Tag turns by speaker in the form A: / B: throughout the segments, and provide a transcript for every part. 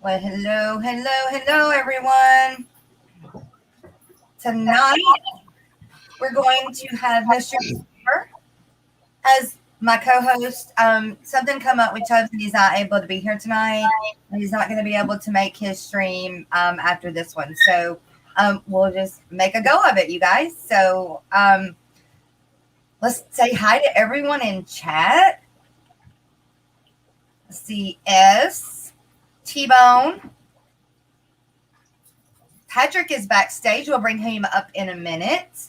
A: Well, hello, everyone. Tonight, we're going to have Mr. Cooper as my co-host. Something come up with Chubz and he's not able to be here tonight. He's not going to be able to make his stream after this one. So we'll just make a go of it, you guys. So let's say hi to everyone in chat. Let's see, S, T-Bone. Patrick is backstage. We'll bring him up in a minute.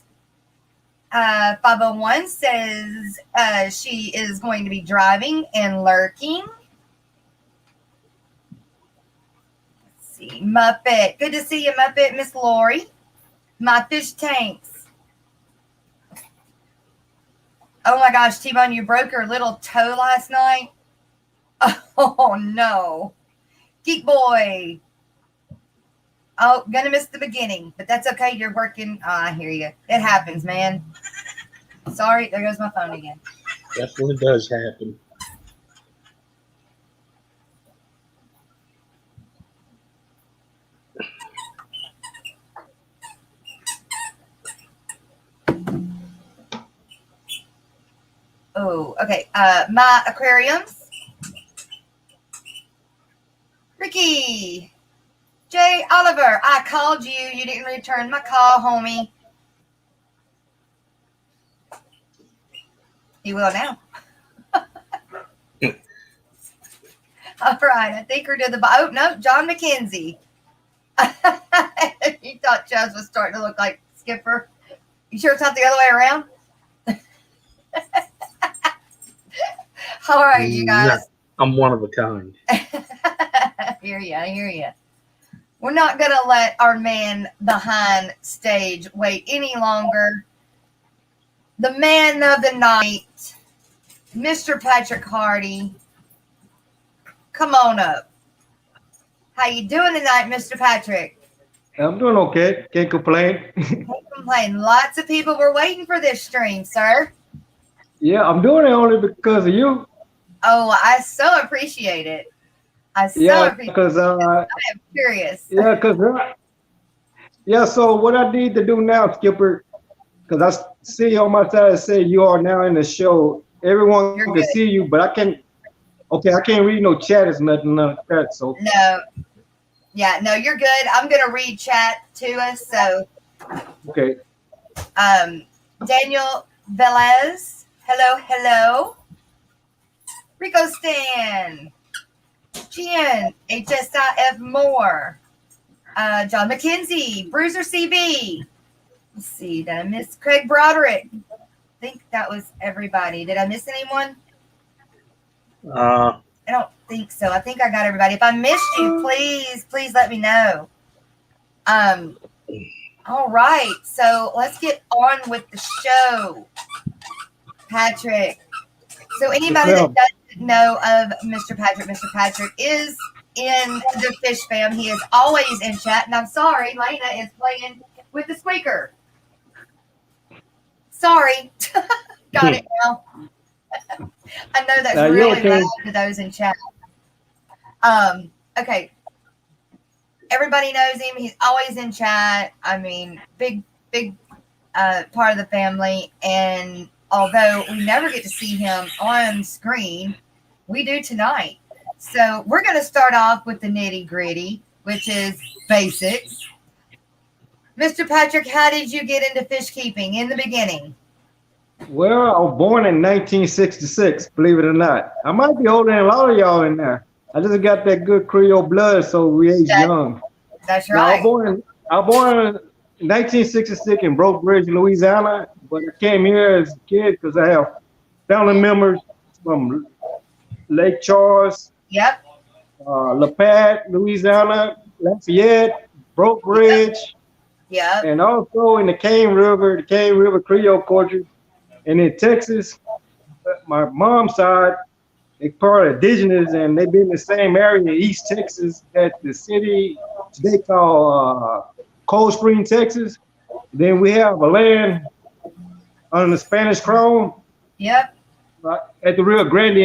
A: 501 says she is going to be driving and lurking. Let's see. Muppet. Good to see you, Muppet, Miss Lori. My fish tanks. Oh my gosh, T-Bone, you broke your little toe last night. Oh no. Geek boy. Oh, gonna miss the beginning, but that's okay. You're working. Oh, I hear you. It happens, man. Sorry, there goes my phone again.
B: That's when it does happen.
A: Oh, okay. My aquariums. Ricky. Jay Oliver, I called you. You didn't return my call, homie. He will now. All right, I think we're to the oh no, John McKenzie. You thought Chubz was starting to look like Skipper. You sure it's not the other way around? All right, you guys.
B: No, I'm one of a kind.
A: I hear you. We're not going to let our man behind stage wait any longer. The man of the night, Mr. Patrick Hardy. Come on up. How you doing tonight, Mr. Patrick?
C: I'm doing okay. Can't complain.
A: Can't complain. Lots of people were waiting for this stream, sir.
C: Yeah, I'm doing it only because of you.
A: Oh, I so appreciate it.
C: Because
A: I am curious.
C: So what I need to do now, Skipper, because I see on my side it say you are now in the show. Everyone can see you, but I can't. Okay, I can't read no chat. It's nothing like that. So
A: no, you're good. I'm gonna read chat to us. So
C: okay.
A: Daniel Velez, hello. Rico Stan. Jen, HSIF Moore, John McKenzie, Bruiser CB. Let's see, did I miss Craig Broderick? I think that was everybody. Did I miss anyone? I don't think so. I think I got everybody. If I missed you, please let me know. All right, so let's get on with the show. Patrick. So anybody that doesn't know of Mr. Patrick is in the Fish Fam. He is always in chat. And I'm sorry, Lena is playing with the squeaker. Sorry. Got it now. I know that's really loud to those in chat. Okay. Everybody knows him. He's always in chat. I mean, big part of the family. And although we never get to see him on screen, we do tonight. So we're going to start off with the nitty gritty, which is basics. Mr. Patrick, how did you get into fish keeping in the beginning?
C: Well, I was born in 1966, believe it or not. I might be older than a lot of y'all in there. I just got that good Creole blood, so we age young.
A: That's right.
C: I was born in 1966 in Broke Bridge, Louisiana, but I came here as a kid because I have family members from Lake Charles, LaPat, Louisiana, Lafayette, Broke Bridge, and also in the Cane River Creole culture, and in Texas. My mom's side, they're part of indigenous, and they've been in the same area in East Texas that the city they call Cold Spring, Texas. Then we have a land on the Spanish Crown. At the Rio Grande,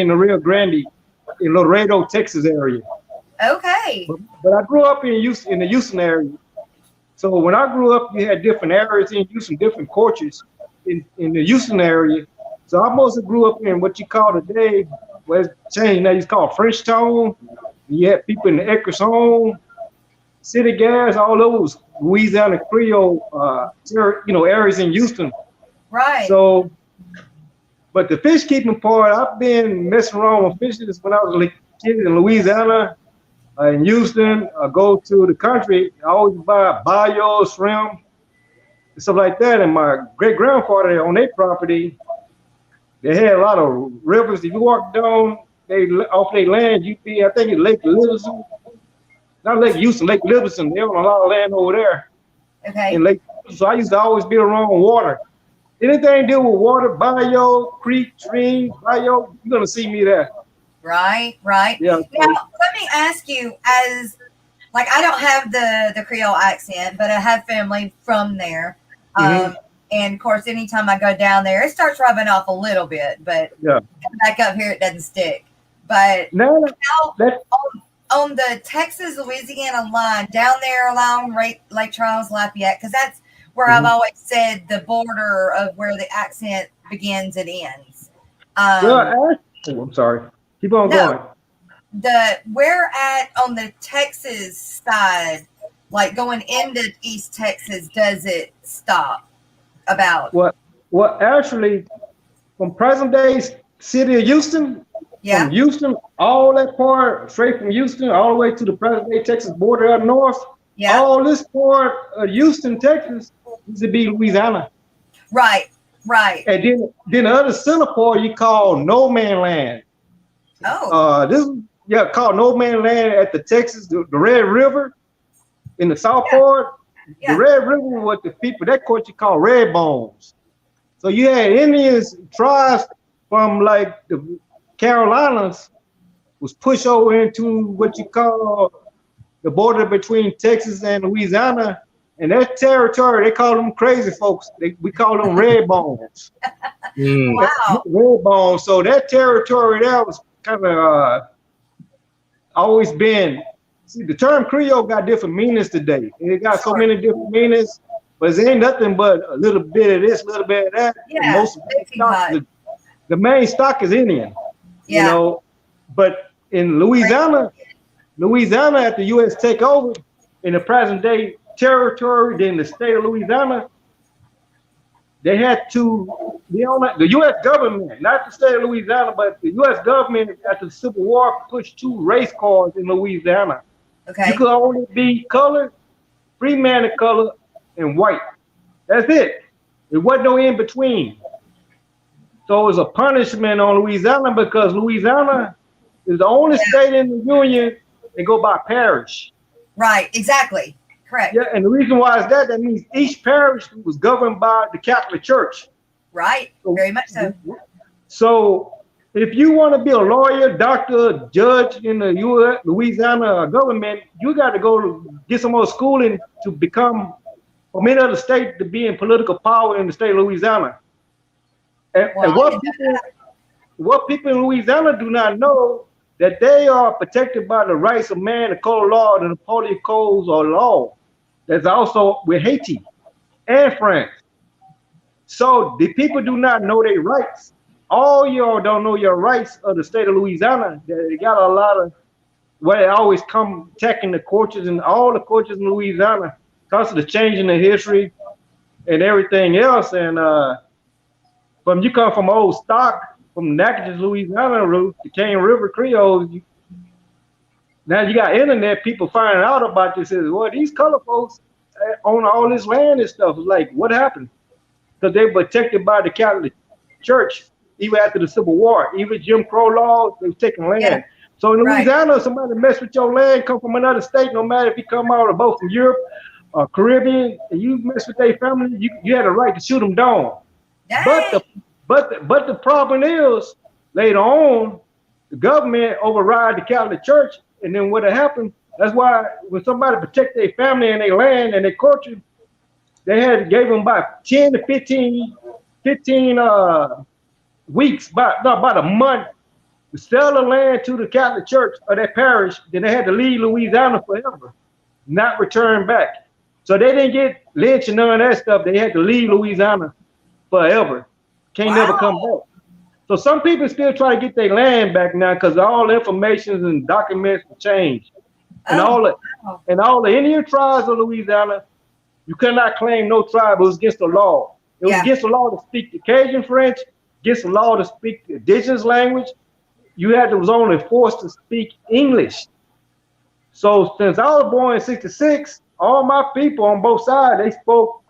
C: in Laredo, Texas area.
A: Okay.
C: But I grew up in Houston, in the Houston area. So when I grew up, you had different areas in Houston, different cultures in the Houston area. So I mostly grew up in what you call today, well, it's changed now, it's called French Town. You had people in the Eckers Home, City Gas, all those Louisiana Creole, areas in Houston.
A: Right.
C: So, but the fish keeping part, I've been messing around with fishes when I was a kid in Louisiana. In Houston, I go to the country, I always buy Bayou, shrimp, and stuff like that. And my great grandfather on their property, they had a lot of rivers. If you walk down off their land, you'd be, I think it's Lake Livingston. Not Lake Houston, Lake Livingston. They own a lot of land over there.
A: Okay.
C: In Lake, so I used to always be around water. Anything to do with water, Bayou, creek, stream, Bayou, you're gonna see me there.
A: Right.
C: Yeah.
A: Now, let me ask you, as like I don't have the Creole accent, but I have family from there. And of course, anytime I go down there, it starts rubbing off a little bit, but back up here, it doesn't stick. But on the Texas-Louisiana line, down there along Lake Charles, Lafayette, because that's where I've always said the border of where the accent begins and ends.
C: I'm sorry. Keep on going.
A: Where at on the Texas side, like going into East Texas, does it stop? About
C: well, actually, from present day city of Houston, from Houston, all that part, straight from Houston, all the way to the present day Texas border up north, all this part of Houston, Texas, used to be Louisiana.
A: Right.
C: And then the other center part you call no man land.
A: Oh.
C: This called no man land at the Texas, the Red River in the south part. The Red River was the people, that culture called red bones. So you had Indians, tribes from like the Carolinas was pushed over into what you call the border between Texas and Louisiana. And that territory, they call them crazy folks. We call them red bones.
A: Wow.
C: Red bones. So that territory there was kind of always been. See, the term Creole got different meanings today. It got so many different meanings, but it ain't nothing but a little bit of this, a little bit of that.
A: Yeah,
C: most the main stock is Indian.
A: Yeah.
C: You know, but in Louisiana at the U.S. takeover in the present day territory, then the state of Louisiana, they had to, the U.S. government, not the state of Louisiana, but the U.S. government after the Civil War pushed 2 race cards in Louisiana.
A: Okay.
C: You could only be colored, free man of color, and white. That's it. There wasn't no in between. So it was a punishment on Louisiana because Louisiana is the only state in the union that go by parish.
A: Right, exactly. Correct.
C: Yeah, and the reason why is that means each parish was governed by the Catholic Church.
A: Right, very much so.
C: So if you want to be a lawyer, doctor, judge in the Louisiana government, you got to go to get some more schooling to become from any other state to be in political power in the state of Louisiana. And what people in Louisiana do not know that they are protected by the rights of man, the code of law, and the Napoleon codes or law. That's also with Haiti and France. So the people do not know their rights. All y'all don't know your rights of the state of Louisiana. They got a lot of where they always come attacking the coaches and all the coaches in Louisiana because of the change in the history and everything else. And from you come from old stock, from Natchez, Louisiana route, the Cane River Creole. Now you got internet, people finding out about this. Is well, these color folks own all this land and stuff. It's like, what happened? Because they were protected by the Catholic Church, even after the Civil War. Even Jim Crow laws, they were taking land. Yeah. So in Louisiana, somebody mess with your land, come from another state, no matter if you come out of both from Europe or Caribbean, and you mess with their family, you had a right to shoot them down. Dang. But the problem is, later on, the government override the Catholic Church, and then what happened, that's why when somebody protect their family and their land and their culture, they gave them about 10 to 15 weeks, about a month to sell the land to the Catholic Church or that parish, then they had to leave Louisiana forever, not return back. So they didn't get lynched and none of that stuff. They had to leave Louisiana forever. Can't never come back. So some people still try to get their land back now because all the information and documents have changed. And all the Indian tribes of Louisiana, you cannot claim no tribe. It was against the law. It was against the law to speak the Cajun French, against the law to speak the indigenous language. Was only forced to speak English. So since I was born in '66, all my people on both sides, they spoke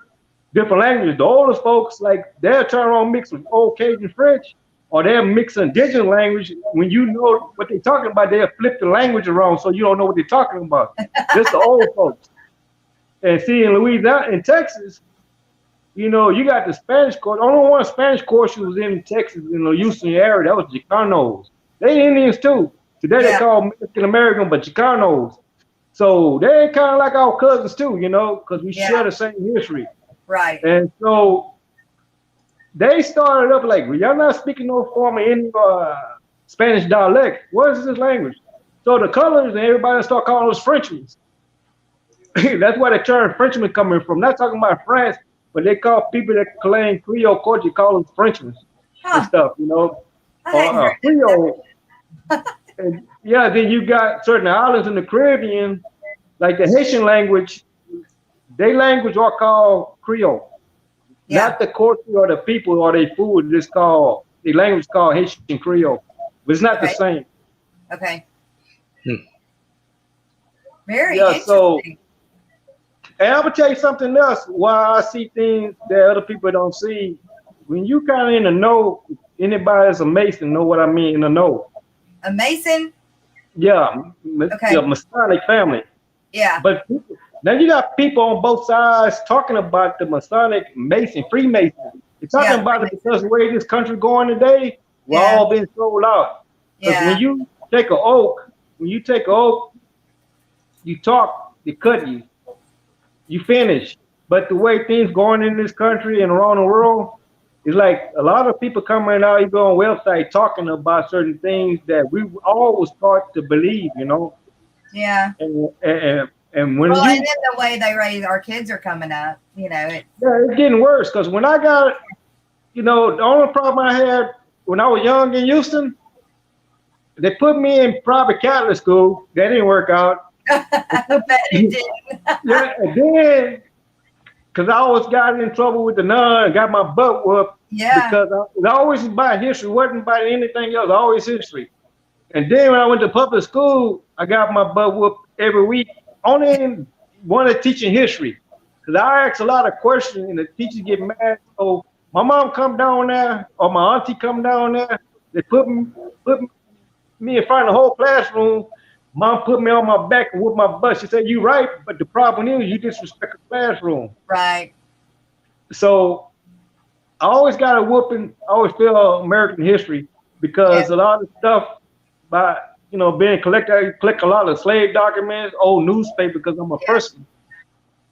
C: different languages. The older folks, like, they'll turn around mix with old Cajun French, or they'll mix indigenous language. When you know what they're talking about, they'll flip the language around so you don't know what they're talking about. Just the old folks. And see, in Louisiana, in Texas, you know, you got the Spanish course. Only one Spanish course was in Texas, in the Houston area. That was Chicanos. They Indians too. Today they call Mexican American, but Chicanos. So they're kind of like our cousins too, you know, because we share the same history.
A: Right.
C: And so they started up like, well, y'all not speaking no form of any Spanish dialect. What is this language? So the colors and everybody start calling us Frenchmen. That's where the term Frenchman coming from. Not talking about France, but they call people that claim Creole culture, call them Frenchmen and stuff, you know. Creole. And then you got certain islands in the Caribbean, like the Haitian language, their language are called Creole. Not the culture or the people or their food. It's called, the language called Haitian Creole. But it's not the same.
A: Okay. Very interesting.
C: So, and I'm gonna tell you something else. Why I see things that other people don't see. When you kind of in the know, anybody that's a Mason know what I mean in the know.
A: A Mason?
C: Yeah. Okay. The Masonic family.
A: Yeah.
C: But now you got people on both sides talking about the Masonic Mason, Freemason. They're talking about it because the way this country going today, we're all being sold out. Because when you take an oath, you talk, they cut you. You finish. But the way things going in this country and around the world, it's like a lot of people coming out, even on website, talking about certain things that we always start to believe, you know.
A: Yeah.
C: And when
A: and then the way they raise our kids are coming up, you know.
C: It's getting worse because when I got, you know, the only problem I had when I was young in Houston, they put me in private Catholic school. That didn't work out.
A: I bet it didn't.
C: And then, because I always got in trouble with the nun and got my butt whooped.
A: Yeah.
C: Because it always about history, wasn't about anything else, always history. And then when I went to public school, I got my butt whooped every week. Only one of teaching history. Because I asked a lot of questions and the teachers get mad. So my mom come down there or my auntie come down there. They put me in front of the whole classroom. Mom put me on my back and whooped my butt. She said, "You right, but the problem is you disrespect the classroom."
A: Right.
C: So I always got a whooping. I always feel American history because a lot of stuff by, you know, being collected. I collect a lot of slave documents, old newspaper, because I'm a person,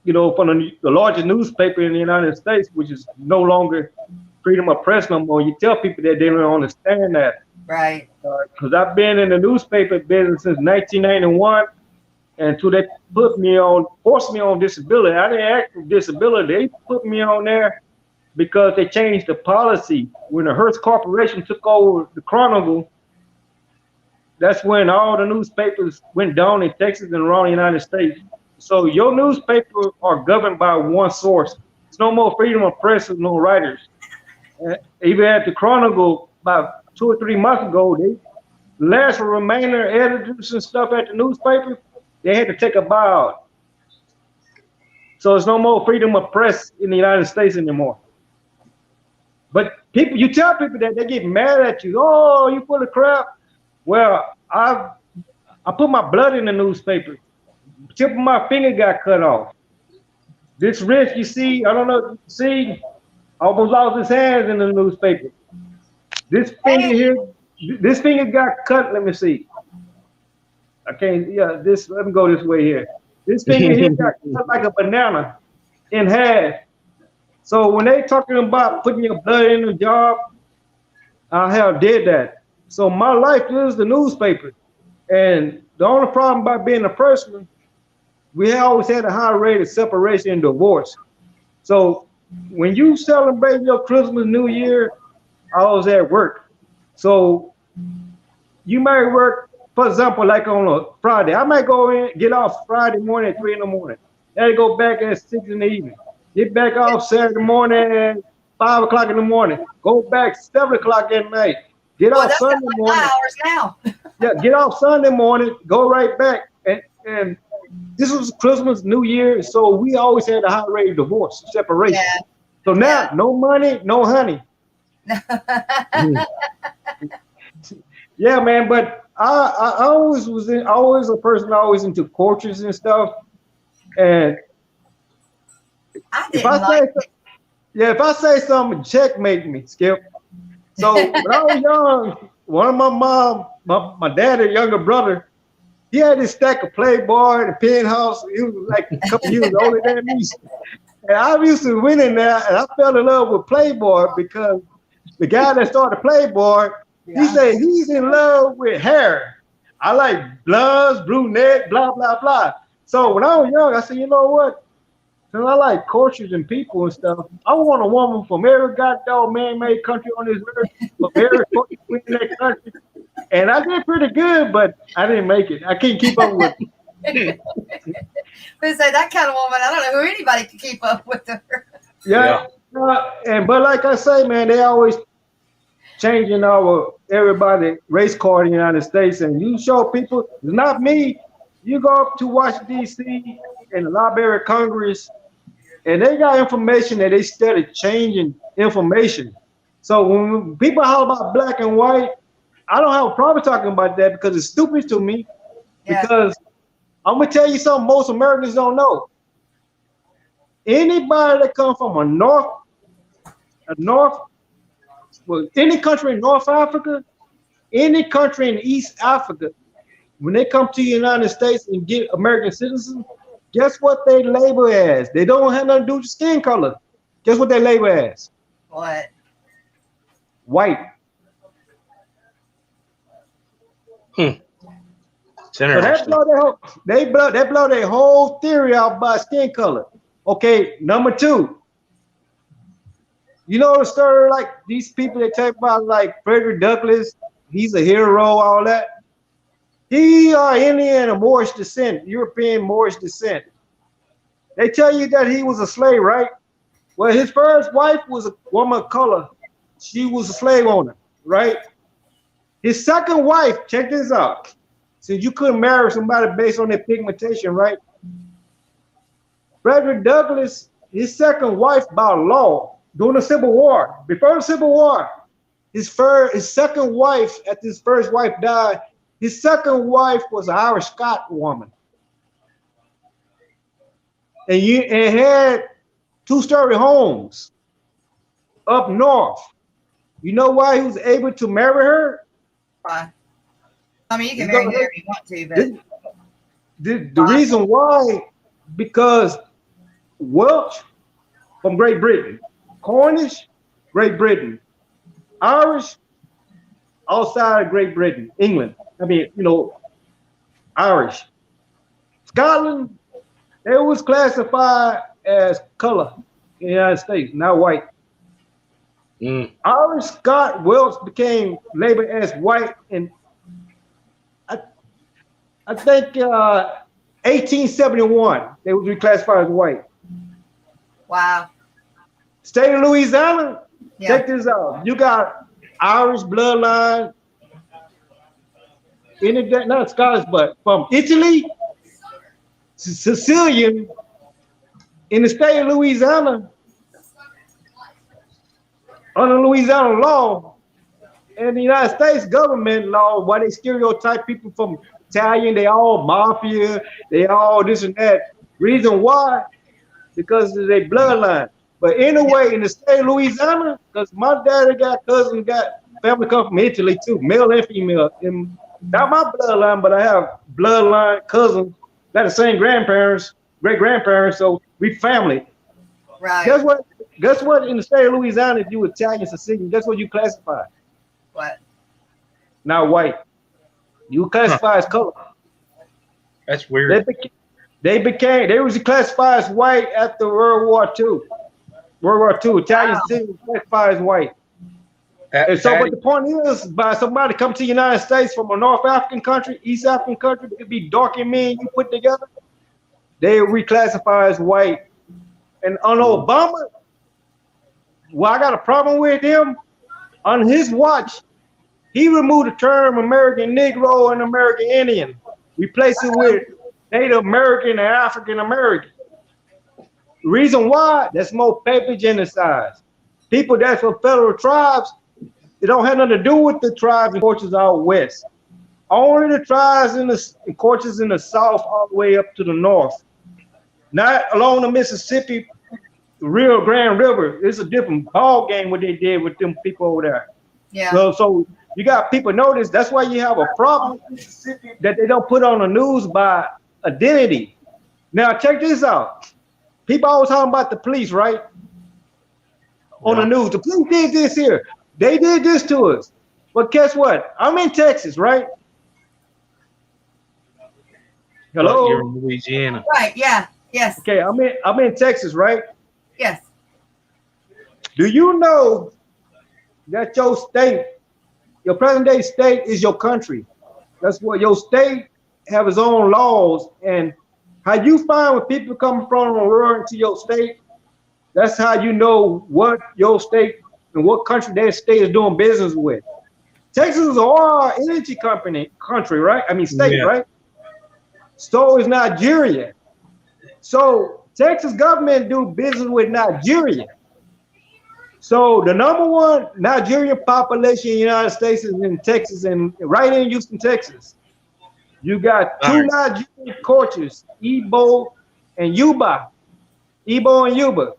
C: you know, from the largest newspaper in the United States, which is no longer freedom of press no more. You tell people that they don't understand that.
A: Right.
C: Because I've been in the newspaper business since 1991, and until they forced me on disability. I didn't ask for disability. They put me on there because they changed the policy. When the Hearst Corporation took over the Chronicle, that's when all the newspapers went down in Texas and around the United States. So your newspaper are governed by one source. There's no more freedom of press and no writers. Even at the Chronicle, about 2 or 3 months ago, the last remaining editors and stuff at the newspaper, they had to take a buyout. So there's no more freedom of press in the United States anymore. But people, you tell people that, they get mad at you. Oh, you full of crap. Well, I put my blood in the newspaper. Tip of my finger got cut off. This wrist, you see, I don't know if you see, almost lost his hands in the newspaper. This finger here, this finger got cut. Let me see. I can't, let me go this way here. This finger here got cut like a banana in half. So when they talking about putting your blood in the job, I have did that. So my life is the newspaper. And the only problem about being a freshman, we always had a high rate of separation and divorce. So when you celebrate your Christmas, New Year, I was at work. So you might work, for example, like on a Friday. I might go in, get off Friday morning at 3 in the morning. Then go back at 6 in the evening. Get back off Saturday morning at 5 o'clock in the morning. Go back 7 o'clock at night. Get off Sunday morning.
A: Hours now.
C: Yeah, get off Sunday morning, go right back. And this was Christmas, New Year, so we always had a high rate of divorce, separation. Yeah. So now, no money, no honey. Yeah, man, but I always always a person always into cultures and stuff. And if I say something, checkmate me, Skip. So when I was young, one of my dad, a younger brother, he had this stack of Playboy, the penthouse. He was like a couple years older than me. And I used to win in there, and I fell in love with Playboy because the guy that started Playboy, he said he's in love with hair. I like blondes, brunette, blah, blah, blah. So when I was young, I said, you know what? Since I like cultures and people and stuff, I want a woman from every goddamn man-made country on this earth, from every country in that country. And I did pretty good, but I didn't make it. I can't keep up with it.
A: But say that kind of woman, I don't know who anybody can keep up with her.
C: Yeah. But like I say, man, they always changing everybody race card in the United States, and you show people, it's not me. You go up to Washington D.C. and the Library of Congress, and they got information that they started changing information. So when people holler about black and white, I don't have a problem talking about that because it's stupid to me. Yeah. Because I'm gonna tell you something most Americans don't know. Anybody that comes from any country in North Africa, any country in East Africa, when they come to the United States and get American citizens, guess what they label as? They don't have nothing to do with skin color. Guess what they label as?
A: What?
C: White.
B: So they
C: blow their whole theory out by skin color. Okay, number two. You know the story, like these people they talk about, like Frederick Douglass, he's a hero, all that. He are Indian or Moorish descent, European Moorish descent. They tell you that he was a slave, right? Well, his first wife was a woman of color. She was a slave owner, right? His second wife, check this out. Since you couldn't marry somebody based on their pigmentation, right? Frederick Douglass, his second wife by law, during the Civil War, before the Civil War, his second wife, after his first wife died, his second wife was an Irish Scot woman. And had two-story homes up north. You know why he was able to marry her?
A: Why? I mean, you can marry whoever you want to, but
C: the reason why, because Welsh from Great Britain, Cornish, Great Britain, Irish, outside of Great Britain, England. I mean, Irish. Scotland, they was classified as color in the United States, not white. Irish, Scot, Welsh became labeled as white in, I think, 1871. They was reclassified as white.
A: Wow.
C: State of Louisiana, check this out. You got Irish bloodline, not Scottish, but from Italy, Sicilian, in the state of Louisiana, under Louisiana law, and the United States government law, why they stereotype people from Italian, they all mafia, they all this and that. Reason why? Because of their bloodline. But anyway, in the state of Louisiana, because my daddy got cousins, got family come from Italy too, male and female. And not my bloodline, but I have bloodline cousins, got the same grandparents, great grandparents, so we family.
A: Right.
C: Guess what? In the state of Louisiana, if you Italian Sicilian, guess what you classify?
A: What?
C: not white. You classify as color.
B: That's weird.
C: They was classified as white after World War II. World War II, Italian citizens classified as white. And so, but the point is, by somebody come to the United States from a North African country, East African country, it could be dark and me and you put together, they reclassify as white. And on Obama, well, I got a problem with him. On his watch, he removed the term American Negro and American Indian, replaced it with Native American and African American. The reason why, that's more paper genocide. People that's from federal tribes, it don't have nothing to do with the tribes and cultures out west. Only the tribes and the cultures in the south all the way up to the north. Not along the Mississippi, the Rio Grande River. It's a different ball game what they did with them people over there.
A: Yeah.
C: So you got people notice. That's why you have a problem that they don't put on the news by identity. Now check this out. People always talking about the police, right? On the news, the police did this here. They did this to us. But guess what? I'm in Texas, right? Hello.
B: You're in Louisiana.
A: Right. Yeah. Yes.
C: Okay. I'm in Texas, right?
A: Yes.
C: Do you know that your state, your present-day state, is your country? That's what your state have its own laws, and how you find when people come from the world into your state. That's how you know what your state and what country that state is doing business with. Texas is our energy country, right? I mean state, right? So is Nigeria. So Texas government do business with Nigeria. So the number one Nigerian population in the United States is in Texas, and right in Houston, Texas. You got two Nigerian cultures, Igbo and Yoruba. Igbo and Yoruba.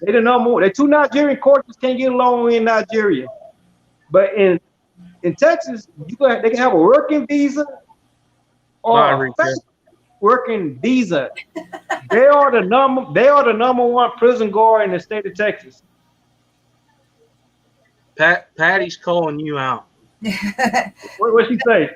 C: They the number one. The two Nigerian cultures can't get along in Nigeria. But in Texas, they can have a working visa or a working visa. They are the number one prison guard in the state of Texas.
B: Patty's calling you out.
C: What she say?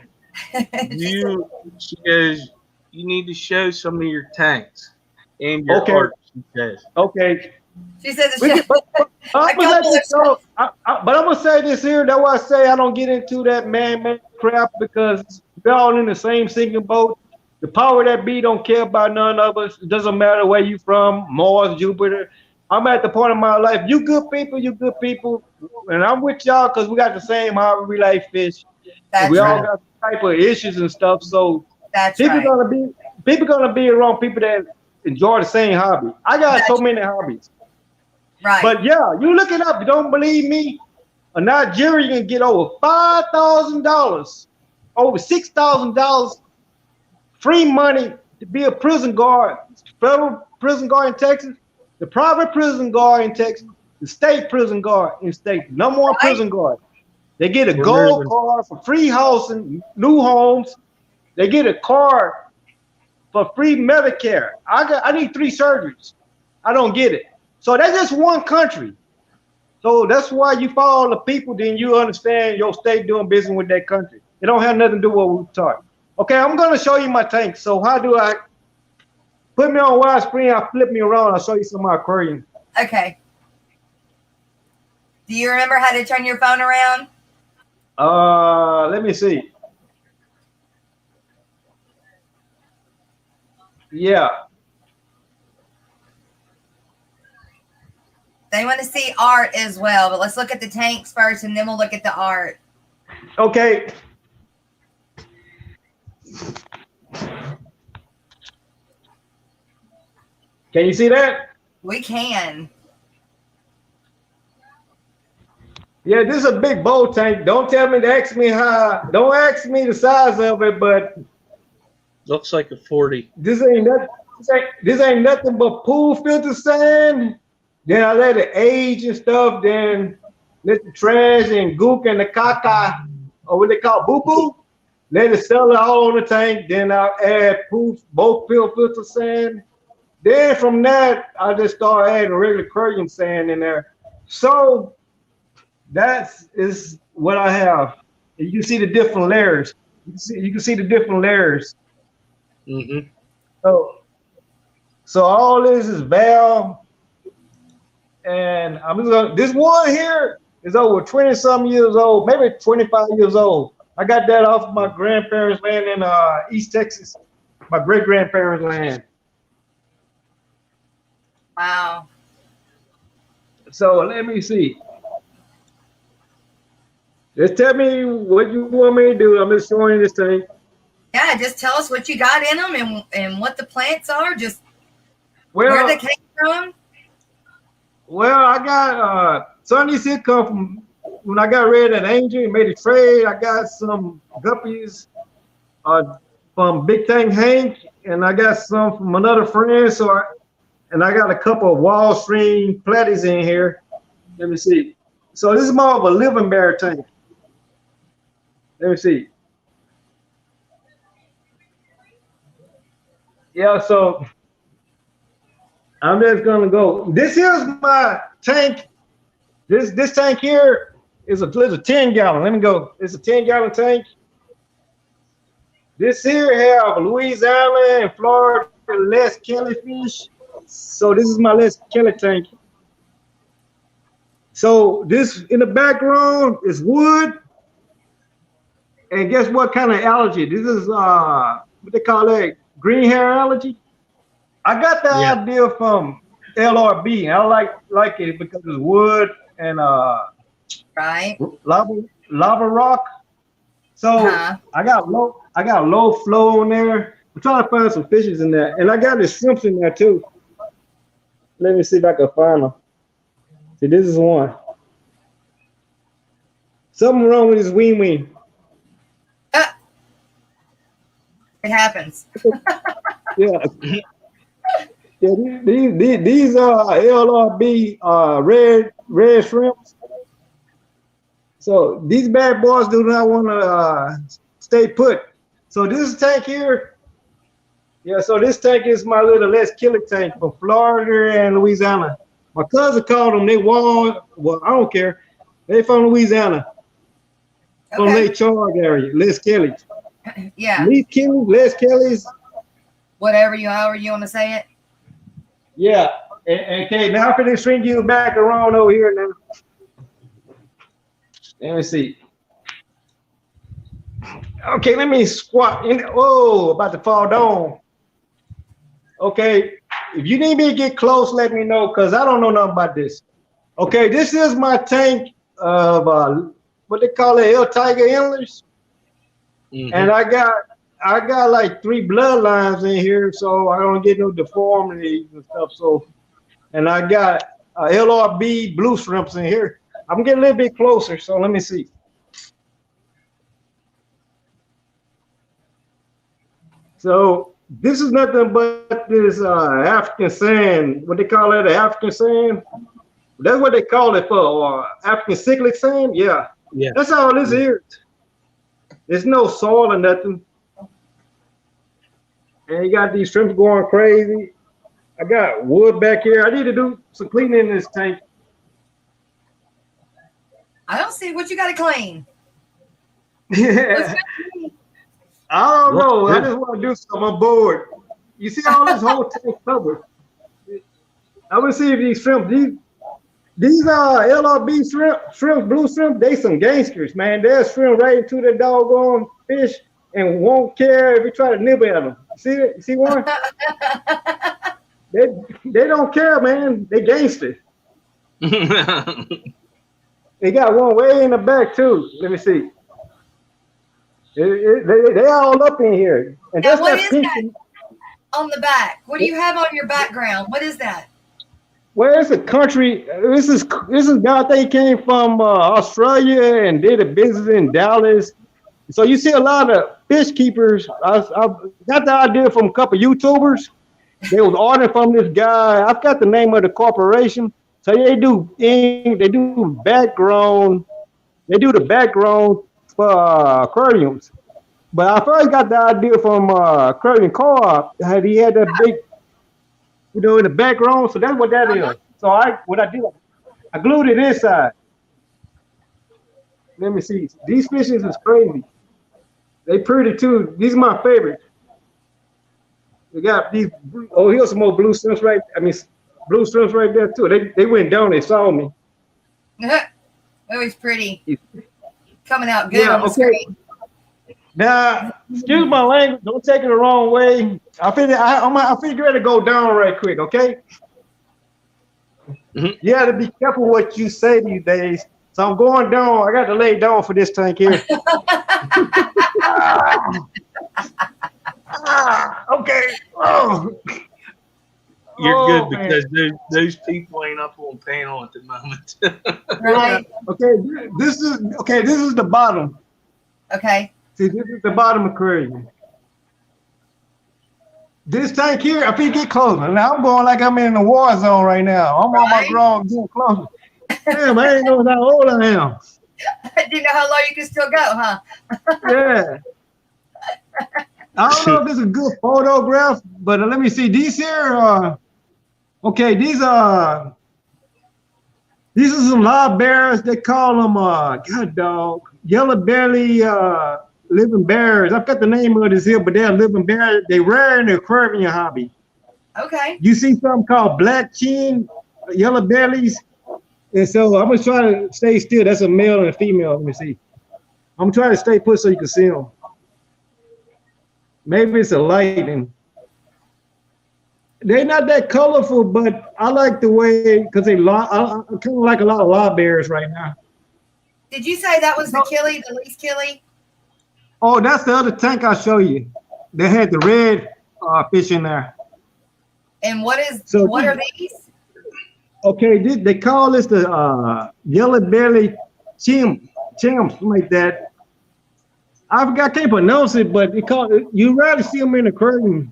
B: She goes, you need to show some of your tanks and your art, she says.
C: Okay.
A: She says
C: but I'm gonna say this here. That's why I say I don't get into that man crap, because we're all in the same sinking boat. The power that be don't care about none of us. It doesn't matter where you from, Mars, Jupiter. I'm at the point of my life. You good people, and I'm with y'all because we got the same hobby. We like fish. We all got type of issues and stuff. So people gonna be around people that enjoy the same hobby. I got so many hobbies.
A: Right.
C: But yeah, you look it up. You don't believe me? A Nigerian get over $5,000, over $6,000 free money to be a prison guard, federal prison guard in Texas, the private prison guard in Texas, the state prison guard in state, number one prison guard. They get a gold card for free housing, new homes. They get a card for free Medicare. I need 3 surgeries. I don't get it. So that's just one country. So that's why you follow the people, then you understand your state doing business with that country. It don't have nothing to do with what we talk. Okay, I'm gonna show you my tank. So how do I put me on widescreen? I flip me around. I'll show you some of my aquarium.
A: Okay. Do you remember how to turn your phone around?
C: Let me see. Yeah.
A: They want to see art as well, but let's look at the tanks first, and then we'll look at the art.
C: Okay. Can you see that?
A: We can.
C: Yeah, this is a big bowl tank. Don't tell me to ask me how. Don't ask me the size of it, but
B: looks like a 40.
C: This ain't nothing but pool filter sand. Then I let it age and stuff. Then let the trash and gook and the caca, or what they call boo-boo, let it settle all on the tank. Then I'll add both filter sand. Then from that, I just start adding regular aquarium sand in there. So that is what I have. You can see the different layers. You can see the different layers.
B: Mm-hmm.
C: So all this is valve, and I'm just gonna. This one here is over 20-some years old, maybe 25 years old. I got that off my grandparents' land in East Texas, my great grandparents' land.
A: Wow.
C: So let me see. Just tell me what you want me to do. I'm just showing you this thing.
A: Yeah, just tell us what you got in them and what the plants are. Just
C: Well,
A: where they came from.
C: Well, I got some of these here come from when I got rid of that angel and made a trade. I got some guppies from Big Thing Hank, and I got some from another friend. And I got a couple of Wall Street platties in here. Let me see. So this is more of a living bear tank. Let me see. Yeah, so I'm just gonna go. This here's my tank. This tank here is a 10 gallon. Let me go. It's a 10-gallon tank. This here have Louisiana and Florida Les Kelly fish. So this is my Les Kelly tank. So this in the background is wood. And guess what kind of algae? This is what they call that green hair algae. I got the idea from LRB. I like it because it's wood and
A: Right.
C: lava rock. So I got low flow on there. I'm trying to find some fishes in there, and I got the shrimps in there too. Let me see if I can find them. See, this is one. Something wrong with his wing.
A: It happens.
C: Yeah. Yeah, these are LRB red shrimps. So these bad boys do not want to stay put. So this tank here, yeah. So this tank is my little Les Kelly tank from Florida and Louisiana. My cousin called them. They won. Well, I don't care. They from Louisiana, from Lake Charles area. Les Kelly.
A: Yeah.
C: Les Kellys.
A: However you want to say it.
C: Yeah. Okay, now I'm going to string you back around over here now. Let me see. Okay, let me squat in. Oh, about to fall down. Okay, if you need me to get close, let me know because I don't know nothing about this. Okay, this is my tank of what they call it, El Tiger Endless. And I got like 3 bloodlines in here, so I don't get no deformities and stuff. So, and I got LRB blue shrimps in here. I'm getting a little bit closer, so let me see. So this is nothing but this African sand. What they call it, African sand. That's what they call it for African cichlid sand. Yeah. That's all this is. There's no soil or nothing. And you got these shrimps going crazy. I got wood back here. I need to do some cleaning in this tank.
A: I don't see what you got to clean.
C: Yeah. I don't know. I just want to do something. I'm bored. You see all this whole tank covered. I want to see if these shrimp, these are LRB shrimp, blue shrimp, they some gangsters, man. They'll swim right into the doggone fish and won't care if you try to nibble at them. See it? You see one? They don't care, man. They gangsters. They got one way in the back too. Let me see. They all up in here. And
A: now, what is that on the back? What do you have on your background? What is that?
C: Well, it's a country. This is guy. I think came from Australia and did a business in Dallas. So you see a lot of fish keepers. I got the idea from a couple of YouTubers. They was ordering from this guy. I forgot the name of the corporation. So they do background. They do the background for aquariums. But I first got the idea from Aquarium Co-op. He had that big, in the background. So that's what that is. So what I did, I glued it inside. Let me see. These fishes is crazy. They pretty too. These are my favorite. We got these. Oh, here's some more blue shrimps right. I mean, blue shrimps right there too. They went down. They saw me.
A: Always pretty. Coming out good on the screen.
C: Now, excuse my language. Don't take it the wrong way. I feel ready to go down right quick. Okay. Mm-hmm. You have to be careful what you say these days. So I'm going down. I got to lay down for this tank here. Okay. Oh.
B: You're good because those people ain't up on panel at the moment.
A: Right.
C: Okay. This is the bottom.
A: Okay.
C: See, this is the bottom aquarium. This tank here, I think get closer. Now I'm going like I'm in the war zone right now. I'm on my ground getting closer. Damn, I ain't know how old I am.
A: Didn't know how low you can still go, huh?
C: Yeah. I don't know if this is a good photograph, but let me see. These here, okay, these are some live bears. They call them, God dog, yellow belly living bears. I've got the name of this here, but they're living bears. They rare in the aquarium hobby.
A: Okay.
C: You see something called black chin, yellow bellies. And so I'm gonna try to stay still. That's a male and a female. Let me see. I'm trying to stay put so you can see them. Maybe it's a lighting. They're not that colorful, but I like the way because I kind of like a lot of live bears right now.
A: Did you say that was the killie, the least killie?
C: Oh, that's the other tank I'll show you. They had the red fish in there.
A: And what are these?
C: Okay, they call this the yellow belly chimp, something like that. I can't pronounce it, but you rarely see them in the aquarium.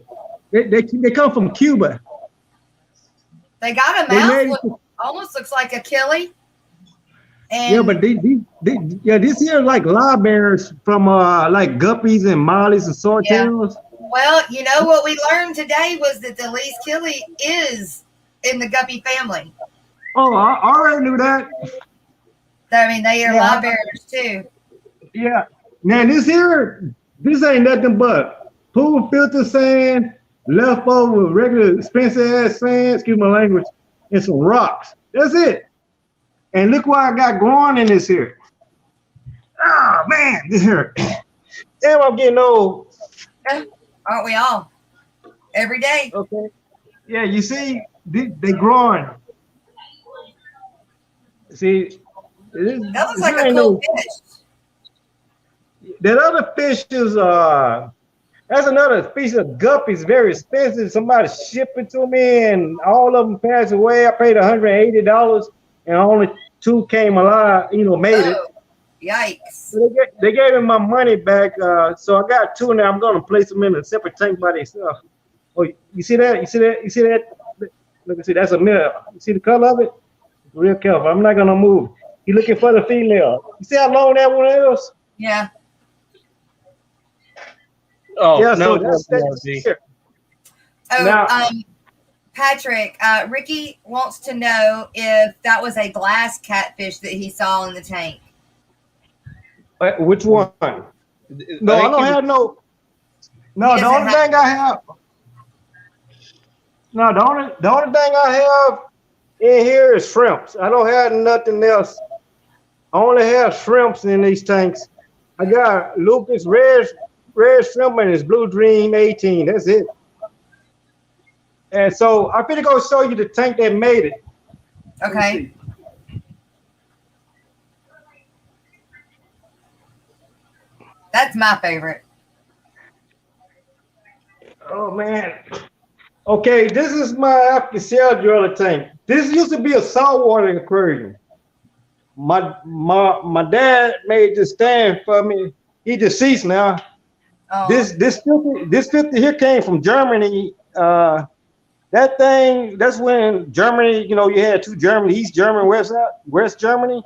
C: They come from Cuba.
A: They got a mouth, almost looks like a killie. And
C: yeah, but this here like live bears from like guppies and mollies and swordtails.
A: Yeah. Well, you know what we learned today was that the least killie is in the guppy family.
C: Oh, I already knew that.
A: I mean, they are live bears too.
C: Yeah. Now this ain't nothing but pool filter sand, leftover regular expensive ass sand, excuse my language, and some rocks. That's it. And look what I got growing in this here. Oh man, this here. Damn, I'm getting old.
A: Aren't we all? Every day.
C: Okay. Yeah, you see, they growing. See,
A: that looks like a cool fish.
C: That other fish is that's another species of guppies, very expensive. Somebody shipped it to me and all of them passed away. I paid $180 and only 2 came alive, made it.
A: Yikes.
C: So they gave me my money back. So I got 2 now. I'm gonna place them in a separate tank by themselves. Oh, you see that? You see that? Look, see, that's a male. You see the color of it? Real careful. I'm not gonna move. You're looking for the female. You see how long that one is?
A: Yeah.
B: Oh,
C: yeah,
B: no.
A: Now, Patrick, Ricky wants to know if that was a glass catfish that he saw in the tank.
C: Which one? No, I don't have no. No, the only thing I have. No, the only thing I have in here is shrimps. I don't have nothing else. I only have shrimps in these tanks. I got Lucas red shrimp and his Blue Dream 18. That's it. And so I'm gonna go show you the tank that made it.
A: Okay. That's my favorite.
C: Oh man. Okay, this is my African shell driller tank. This used to be a saltwater aquarium. My dad made this stand for me. He deceased now. Oh. This 50 here came from Germany. That thing, that's when Germany, you had 2 Germany, East Germany, West Germany.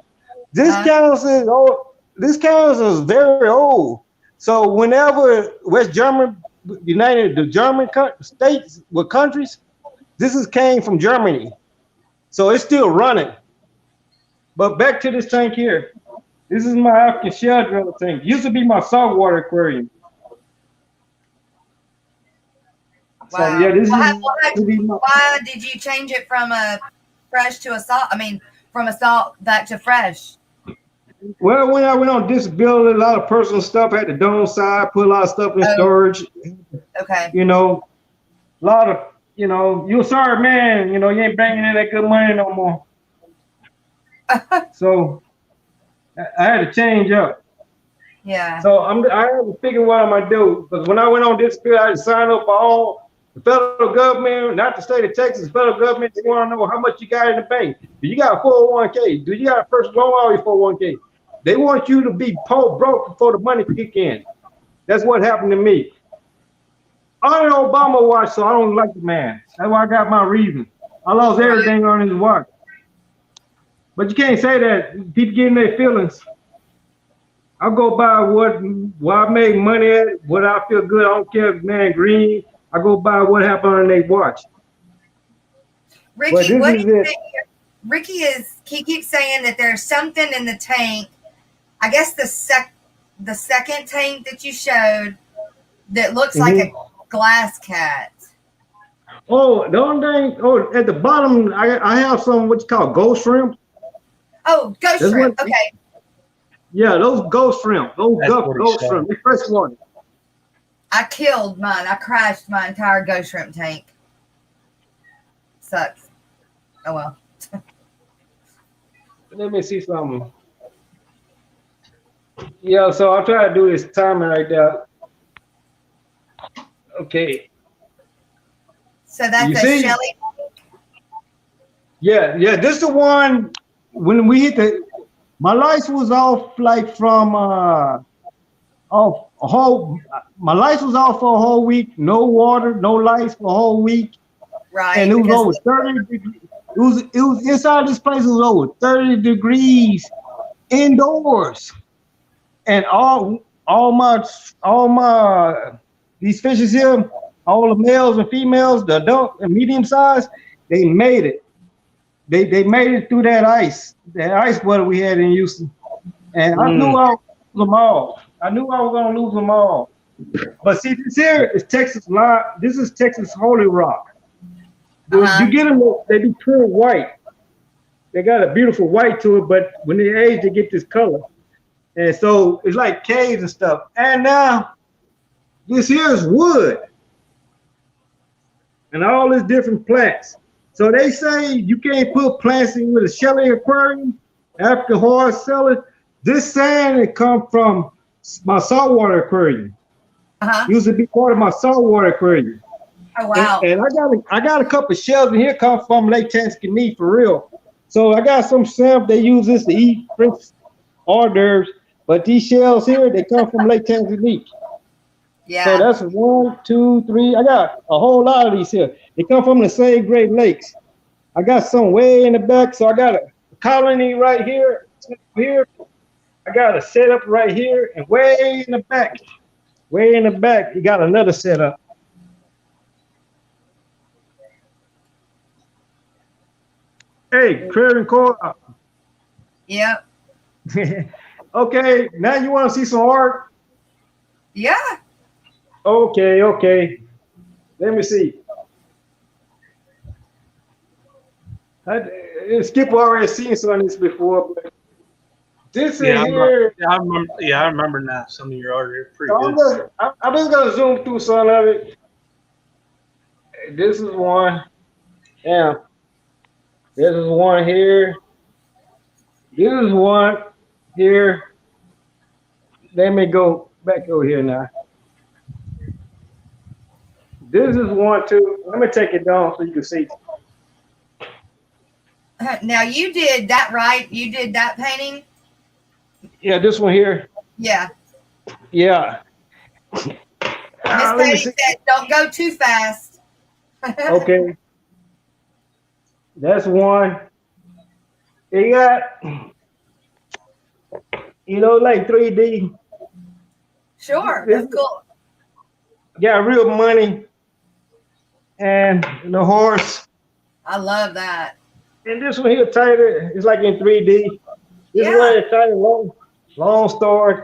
C: This canvas is old. This canvas is very old. So whenever West Germany the German states were countries, came from Germany. So it's still running. But back to this tank here. This is my African shell driller tank. Used to be my saltwater aquarium.
A: Wow.
C: So yeah, this
A: why did you change it from a fresh to a salt? I mean, from a salt back to fresh.
C: Well, when I went on disability, a lot of personal stuff had to downside, put a lot of stuff in storage.
A: Okay.
C: You know, a lot of, you know, you're sorry, man. You know, you ain't bringing in that good money no more. So I had to change up.
A: Yeah.
C: So I had to figure what I'm gonna do, because when I went on disability, I had to sign up for all the federal government, not the state of Texas, the federal government. They want to know how much you got in the bank. Do you got a 401k? Do you got a personal loan or your 401k? They want you to be broke before the money kick in. That's what happened to me. On Obama watch, so I don't like the man. That's why I got my reason. I lost everything on his watch. But you can't say that. People getting their feelings. I go by what I make money at, what I feel good. I don't care if man green. I go by what happened on their watch.
A: Ricky, Ricky he keeps saying that there's something in the tank. I guess the second tank that you showed that looks like a glass cat.
C: Oh, the only thing, at the bottom, I have some what you call ghost shrimp.
A: Oh, ghost shrimp. Okay.
C: Yeah, those ghost shrimp. Those ghost shrimp. The first one.
A: I killed mine. I crashed my entire ghost shrimp tank. Sucks. Oh well.
C: Let me see something. Yeah, so I'll try to do this timing right there. Okay.
A: So that's a Shelly.
C: Yeah. This is the one when we hit my lights was off like from my lights was off for a whole week. No water, no lights for a whole week.
A: Right.
C: And it was over 30 degrees. It was inside this place. It was over 30 degrees indoors. And all my these fishes here, all the males and females, the adult and medium size, they made it. They made it through that ice water we had in Houston. And I knew I would lose them all. I knew I was gonna lose them all. But see, this here is Texas line. This is Texas Holy Rock. You get them, they be pure white. They got a beautiful white to it, but when they age, they get this color. And so it's like caves and stuff. And now this here is wood and all these different plants. So they say you can't put plants in with a Shelly aquarium, African horse cellar. This sand it come from my saltwater aquarium. Used to be part of my saltwater aquarium.
A: Oh wow!
C: And I got a couple of shells in here come from Lake Tanzania for real. So I got some shrimp. They use this to eat French hors d'oeuvres. But these shells here, they come from Lake Tanzania.
A: Yeah.
C: So that's 1, 2, 3. I got a whole lot of these here. They come from the same Great Lakes. I got some way in the back. So I got a colony right here. I got a setup right here. And way in the back, you got another setup. Hey, Craven Core.
A: Yep.
C: Okay, now you want to see some art?
A: Yeah.
C: Okay. Let me see. Skip already seen some of this before, but this is here.
B: I remember now. Some of your art are pretty good.
C: I'm just gonna zoom through some of it. This is one. Yeah. This is one here. This is one here. Let me go back over here now. This is one too. Let me take it down so you can see.
A: Now you did that, right? You did that painting?
C: Yeah, this one here.
A: Yeah.
C: Yeah.
A: Miss Patty said, don't go too fast.
C: Okay. That's one. They got, like 3D.
A: Sure, that's cool.
C: Got real money and the horse.
A: I love that.
C: And this one here tighter. It's like in 3D. This one is tighter long. Long story.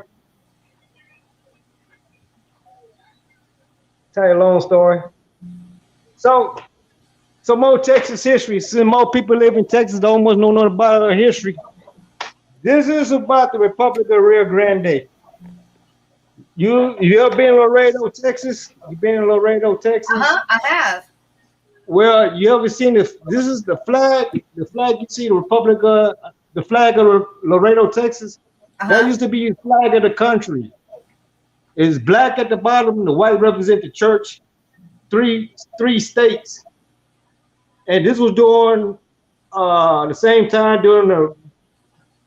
C: Tell you a long story. So more Texas history. Since more people live in Texas, don't much know nothing about our history. This is about the Republic of Rio Grande. You ever been in Laredo, Texas? You been in Laredo, Texas?
A: I have.
C: Well, you ever seen this? This is the flag. The flag you see, the flag of Laredo, Texas. That used to be the flag of the country. It's black at the bottom. The white represent the church. Three states. And this was during the same time during the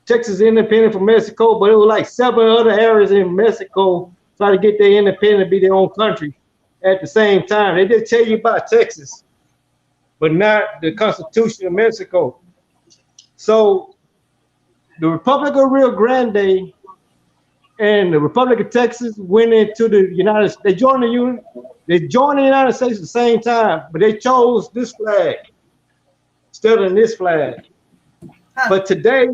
C: Texas independence from Mexico, but it was like 7 other areas in Mexico trying to get their independence, be their own country at the same time. They did tell you about Texas, but not the Constitution of Mexico. So the Republic of Rio Grande and the Republic of Texas went into the United States. They joined the United States at the same time, but they chose this flag instead of this flag. But today,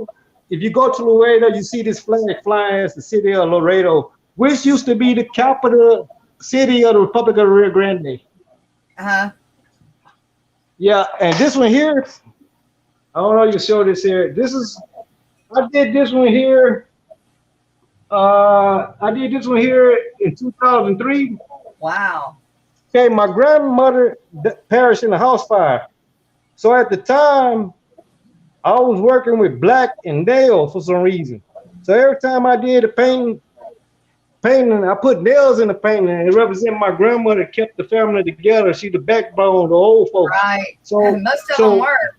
C: if you go to Laredo, you see this flag flying as the city of Laredo, which used to be the capital city of the Republic of Rio Grande. Yeah, and this one here, I don't know, you show this here. I did this one here. I did this one here in 2003.
A: Wow.
C: Okay, my grandmother perished in a house fire. So at the time, I was working with black and nails for some reason. So every time I did a painting, I put nails in the painting, and it represented my grandmother, kept the family together. She's the backbone of the old folks.
A: Right. So most of them were.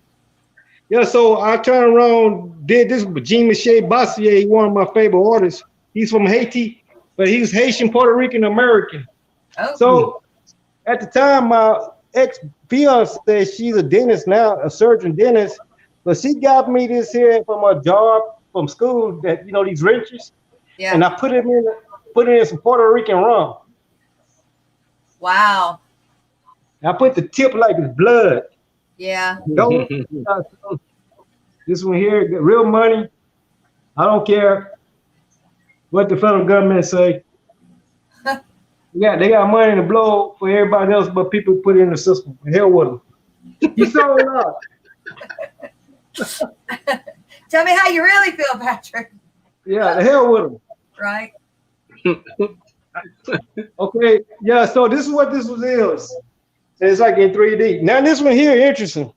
C: Yeah, so I turned around, did this with Jean-Michel Basquiat, one of my favorite artists. He's from Haiti, but he's Haitian, Puerto Rican, American. Oh. So at the time, my ex-fiance, she's a dentist now, a surgeon dentist, but she got me this here from a job from school that, these wrenches. Yeah. And I put it in some Puerto Rican rum.
A: Wow.
C: I put the tip like it's blood.
A: Yeah.
C: This one here, real money. I don't care what the federal government say. They got money to blow for everybody else, but people put it in the system. The hell with them. You saw it up.
A: Tell me how you really feel, Patrick.
C: Yeah, the hell with them.
A: Right.
C: Okay. Yeah. So this is what this is. It's like in 3D. Now this one here, interesting.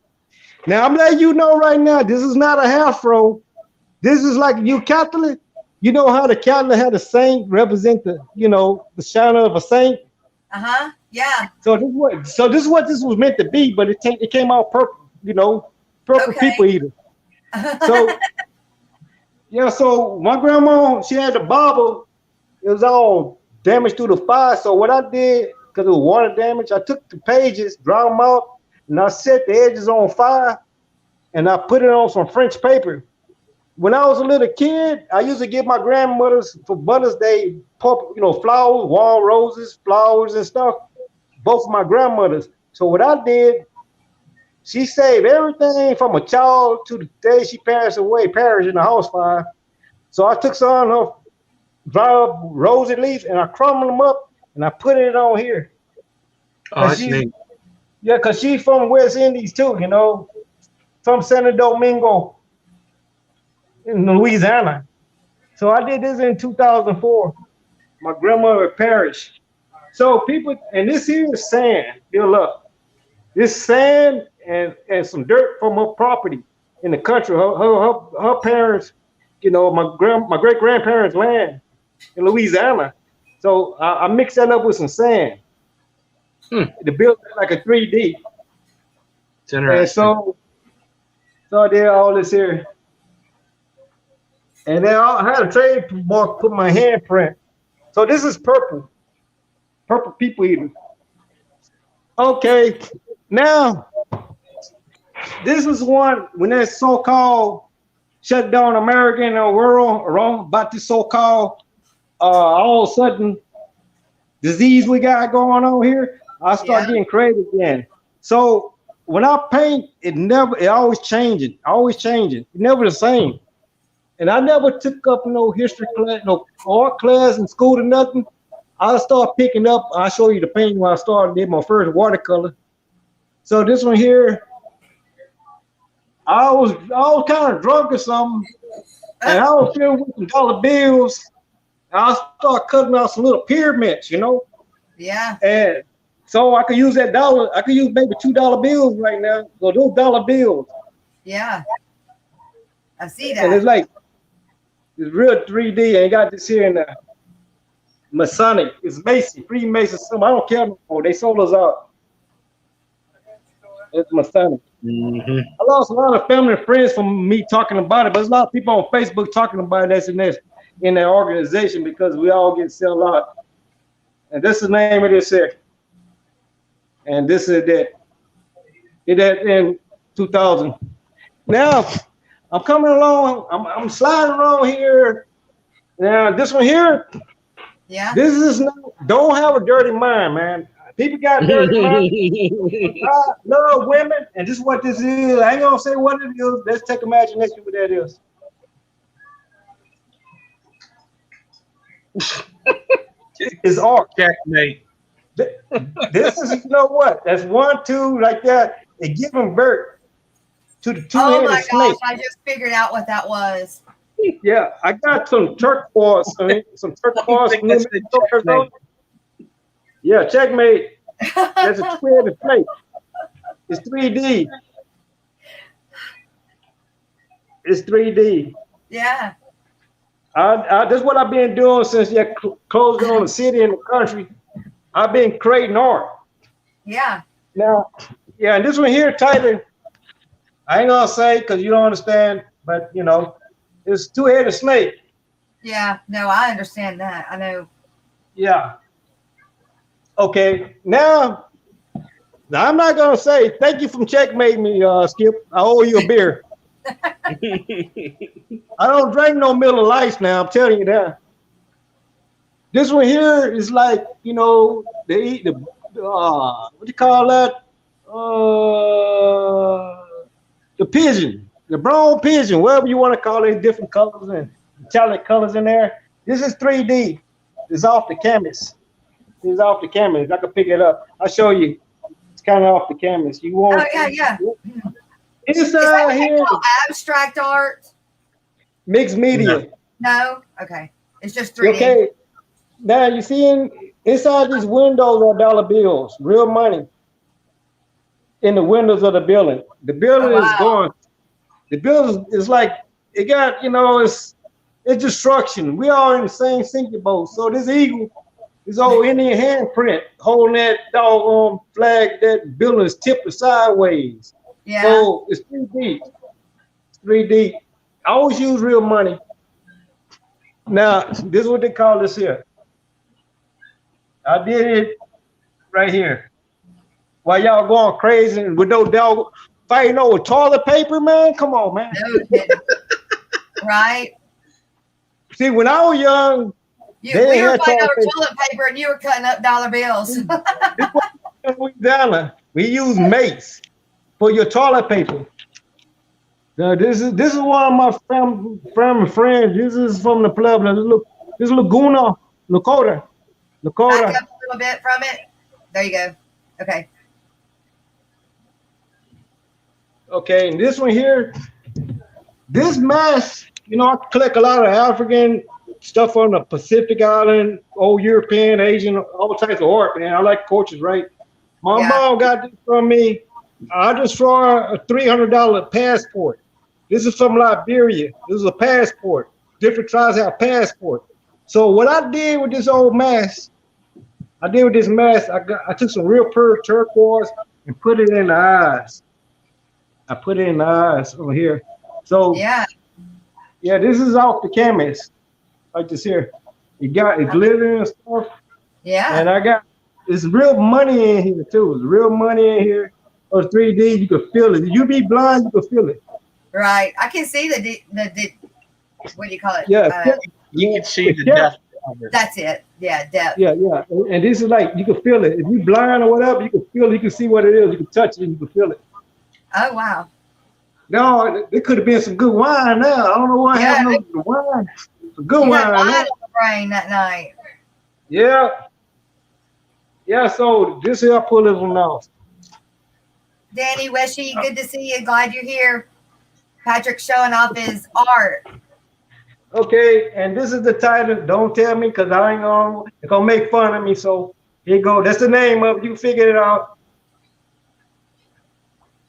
C: Now I'm letting you know right now, this is not a afro. This is like you Catholic. You know how the Catholic had a saint represent the shadow of a saint.
A: Yeah.
C: So this is what this was meant to be, but it came out purple. Purple people eater. So yeah. So my grandma, she had the Bible. It was all damaged through the fire. So what I did, because it was water damage, I took the pages, drowned them out, and I set the edges on fire, and I put it on some French paper. When I was a little kid, I used to give my grandmothers for Mother's Day, flowers, warm roses, flowers and stuff, both of my grandmothers. So what I did, she saved everything from a child to the day she perished in the house fire. So I took some of dried rosy leaves and I crumbled them up and I put it on here.
B: Oh, that's neat.
C: Yeah, because she's from West Indies too, from Santo Domingo in Louisiana. So I did this in 2004. My grandmother perished. So people, and this here is sand. Look, this sand and some dirt from her property in the country. Her parents, my great grandparents' land in Louisiana. So I mixed that up with some sand to build like a 3D.
B: It's interesting.
C: And so I did all this here. And then I had a trademark, put my handprint. So this is purple. Purple people eater. Okay, now this is one when that so-called shut down America and the world around about this so-called all of a sudden disease we got going on here. I start getting creative again. So when I paint, it always changing, It never the same. And I never took up no history class, no art class in school or nothing. I started picking up. I'll show you the painting when I started. Did my first watercolor. So this one here, I was kind of drunk or something, and I was filled with some dollar bills. I started cutting out some little pyramids, you know.
A: Yeah.
C: And so I could use that dollar. I could use maybe $2 bills right now. So those dollar bills.
A: Yeah. I see that.
C: And it's like it's real 3D. And got this here in the Masonic. It's Mason, Freemason. Something. I don't care no more. They sold us out. It's Masonic.
B: Mm-hmm.
C: I lost a lot of family and friends from me talking about it, but there's a lot of people on Facebook talking about it that's in their organization because we all get sold out. And this is the name of this here. And this is that. Did that in 2000. Now I'm coming along. I'm sliding along here. Now this one here.
A: Yeah.
C: This is don't have a dirty mind, man. People got dirty mind. I love women, and this is what this is. I ain't gonna say what it is. Let's take imagination what that is. It's art.
B: Checkmate.
C: This is, you know what? That's 1, 2, like that. They giving birth to the
A: Oh
C: two-headed
A: my
C: snake.
A: gosh! I just figured out what that was.
C: Yeah, I got some turquoise. Some turquoise. Yeah, checkmate. That's a two-headed snake. It's 3D. It's 3D.
A: Yeah.
C: That's what I've been doing since you closed on the city and the country. I've been creating art.
A: Yeah.
C: Now, yeah, and this one here, Tyler, I ain't gonna say because you don't understand, but you know, it's two-headed snake.
A: Yeah. No, I understand that. I know.
C: Yeah. Okay. Now I'm not gonna say thank you for checkmating me, Skip. I owe you a beer. I don't drink no Miller Lights now. I'm telling you that. This one here is like, you know, they eat the what do you call that? The pigeon, the brown pigeon, whatever you want to call it, different colors and metallic colors in there. This is 3D. It's off the canvas. It's off the canvas. I can pick it up. I'll show you. It's kind of off the canvas. You want?
A: Oh yeah.
C: Inside here,
A: abstract art.
C: Mixed media.
A: No. Okay. It's just 3D.
C: Okay. Now you see inside these windows are dollar bills, real money. In the windows of the building. The building is going. The building is like it got, you know, it's destruction. We all in the same sinking boat. So this eagle, this old Indian handprint holding that doggone flag, that building is tipped sideways.
A: Yeah.
C: So it's 3D. It's 3D. I always use real money. Now, this is what they call this here. I did it right here. While y'all going crazy with no dog fighting over toilet paper, man. Come on, man.
A: No kidding. Right.
C: See, when I was young,
A: we were fighting over toilet paper and you were cutting up dollar bills.
C: We use mace for your toilet paper. Now, this is one of my family friends. This is from the club. This Laguna, Lakota.
A: Back up a little bit from it. There you go. Okay.
C: Okay, and this one here, this mask, you know, I collect a lot of African stuff on the Pacific Island, old European, Asian, all types of art, man. I like cultures, right? My mom got this from me. I just saw a $300 passport. This is from Liberia. This is a passport. Different tribes have passport. So what I did with this old mask, I took some real pure turquoise and put it in the eyes. I put it in the eyes over here. So yeah, this is off the canvas, like this here. It glitter and stuff. Yeah. And it's real money in here too. It's real money in here. Or 3D, you can feel it. If you be blind, you can feel it.
A: Right. I can see the what do you call it?
C: Yeah.
B: You can see the depth.
A: That's it. Yeah, depth.
C: Yeah. And this is like, you can feel it. If you blind or whatever, you can feel it. You can see what it is. You can touch it and you can feel it.
A: Oh, wow.
C: No, it could have been some good wine now. I don't know what happened to the wine. Some good
A: you
C: wine.
A: had wine on the brain that night.
C: Yeah. Yeah, so this here I pull this one off.
A: Danny Weshy, good to see you. Glad you're here. Patrick's showing off his art.
C: Okay, and this is the title. Don't tell me because I ain't gonna make fun of me. So here you go. That's the name of it. You figured it out.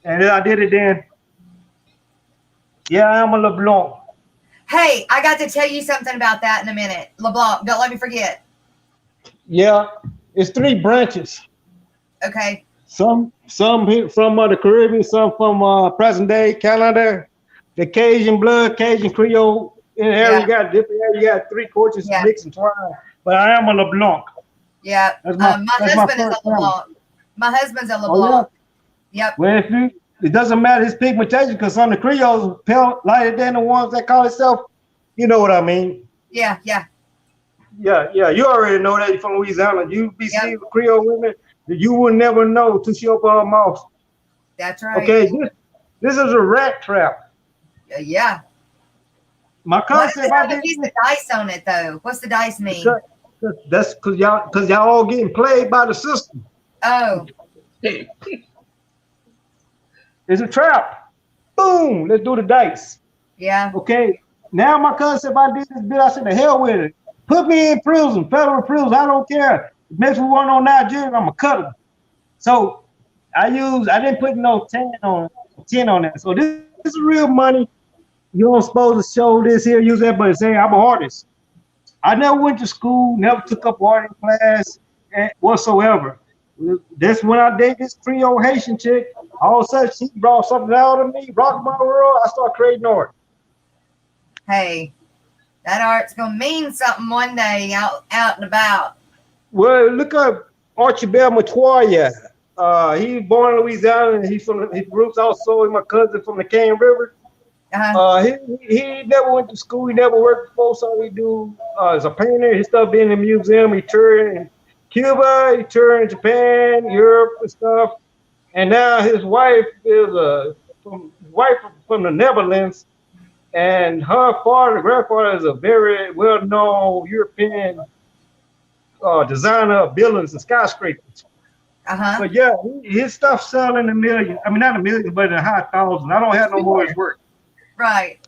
C: And then I did it then. Yeah, I'm a LeBlanc.
A: Hey, I got to tell you something about that in a minute. LeBlanc, don't let me forget.
C: Yeah, it's 3 branches.
A: Okay.
C: Some from the Caribbean, some from present day Canada. The Cajun blood, Cajun Creole. In the area, you got different area. You got 3 cultures mixed and twined. But I am a LeBlanc.
A: Yeah. My husband is a LeBlanc. My husband's a LeBlanc.
C: Oh, yeah. Yep. Well, it doesn't matter his pigmentation because some of the Creoles pale lighter than the ones that call itself. You know what I mean?
A: Yeah.
C: Yeah. You already know that you're from Louisiana. You be seeing Creole women that you would never know till she open her mouth.
A: That's right.
C: Okay, this is a rat trap.
A: Yeah.
C: My cousin said,
A: "I did the dice on it though." What's the dice mean?
C: That's because y'all all getting played by the system.
A: Oh.
C: It's a trap. Boom. Let's do the dice.
A: Yeah.
C: Okay. Now my cousin said, if I did this bit, I said, the hell with it. Put me in prison, federal prison. I don't care. Next one on Nigeria, I'm gonna cut them. So I didn't put no 10 on that. So this is real money. You don't supposed to show this here, use that, but say I'm an artist. I never went to school, never took up art class whatsoever. That's when I dated this Creole Haitian chick. All of a sudden, she brought something out of me, rocked my world. I started creating art.
A: Hey, that art's gonna mean something one day out and about.
C: Well, look up Archibald Matoya. He was born in Louisiana, and his roots also is my cousin from the Cane River. He never went to school. He never worked before, so he do as a painter. He stuff being in the museum. He toured in Cuba. He toured in Japan, Europe, and stuff. And now his wife is from the Netherlands, and her grandfather is a very well-known European designer of buildings and skyscrapers. But yeah, his stuff selling in the millions. I mean, not a million, but in the high thousands. I don't have no more of his work.
A: Right.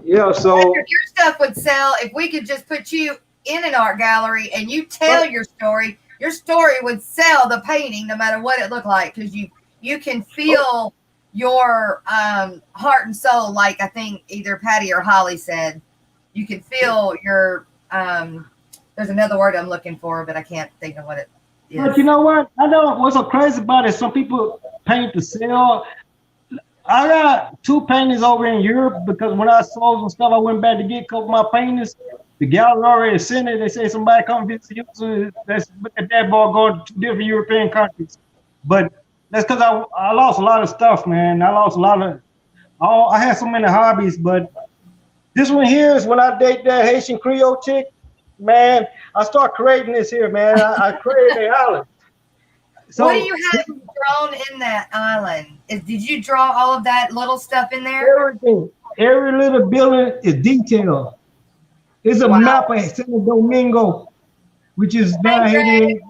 C: Yeah, so
A: your stuff would sell if we could just put you in an art gallery and you tell your story. Your story would sell the painting no matter what it looked like because you can feel your heart and soul, like I think either Patty or Holly said. You can feel your there's another word I'm looking for, but I can't think of what it is.
C: But you know what? I know what's so crazy about it. Some people paint to sell. I got 2 paintings over in Europe because when I sold some stuff, I went back to get a couple of my paintings. The gallery already sent it. They say somebody come visit you. So let's look at that ball going to different European countries. But that's because I lost a lot of stuff, man. I lost a lot of. I had so many hobbies, but this one here is when I date that Haitian Creole chick, man. I start creating this here, man. I created an island.
A: So, what do you have drawn in that island? Did you draw all of that little stuff in there?
C: Everything. Every little building is detailed. It's a map of Santo Domingo, which is down here in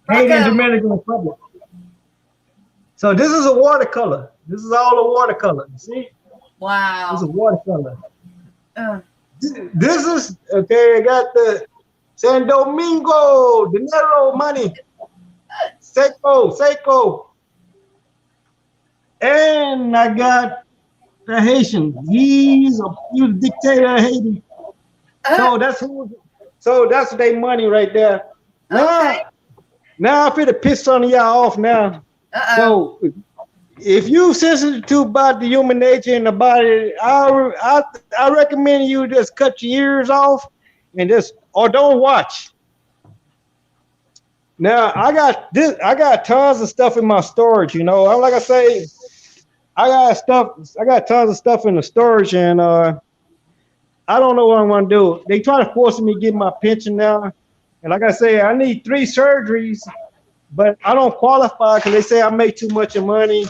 C: Dominican Republic. So this is a watercolor. This is all a watercolor. You see?
A: Wow.
C: This is a watercolor. This is, okay, I got the San Domingo, dinero, money. Seiko. And I got the Haitian. He's a dictator of Haiti. So that's their money right there. Now I'm finna piss some of y'all off now. So if you sensitive about the human nature and the body, I recommend you just cut your ears off and or don't watch. Now I got tons of stuff in my storage, you know. Like I say, I got tons of stuff in the storage, and I don't know what I'm gonna do. They try to force me to get my pension now, and like I say, I need 3 surgeries, but I don't qualify because they say I make too much money.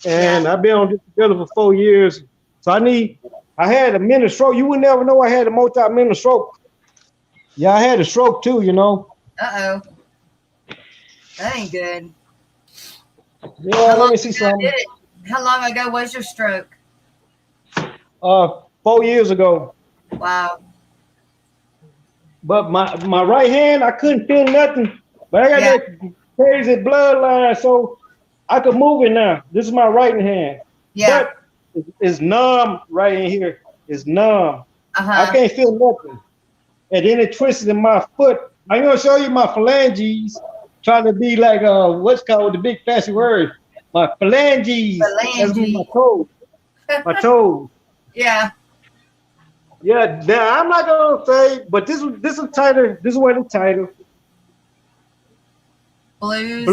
C: and I've been on disability for 4 years. So I had a minor stroke. You would never know I had a multi-minor stroke. Yeah, I had a stroke too, you know.
A: Uh-oh. That ain't good.
C: Yeah, let me see something.
A: How long ago was your stroke?
C: 4 years ago.
A: Wow.
C: But my right hand, I couldn't feel nothing. But I got that crazy bloodline, so I could move it now. This is my right hand.
A: Yeah.
C: But it's numb right in here. It's numb. I can't feel nothing. And then it twisted in my foot. I'm gonna show you my phalanges, trying to be like what's called the big fancy word. My phalanges. That's my toes. My toes.
A: Yeah.
C: Yeah. Now I'm not gonna say, but this is tighter. This is where it's tighter. Blues.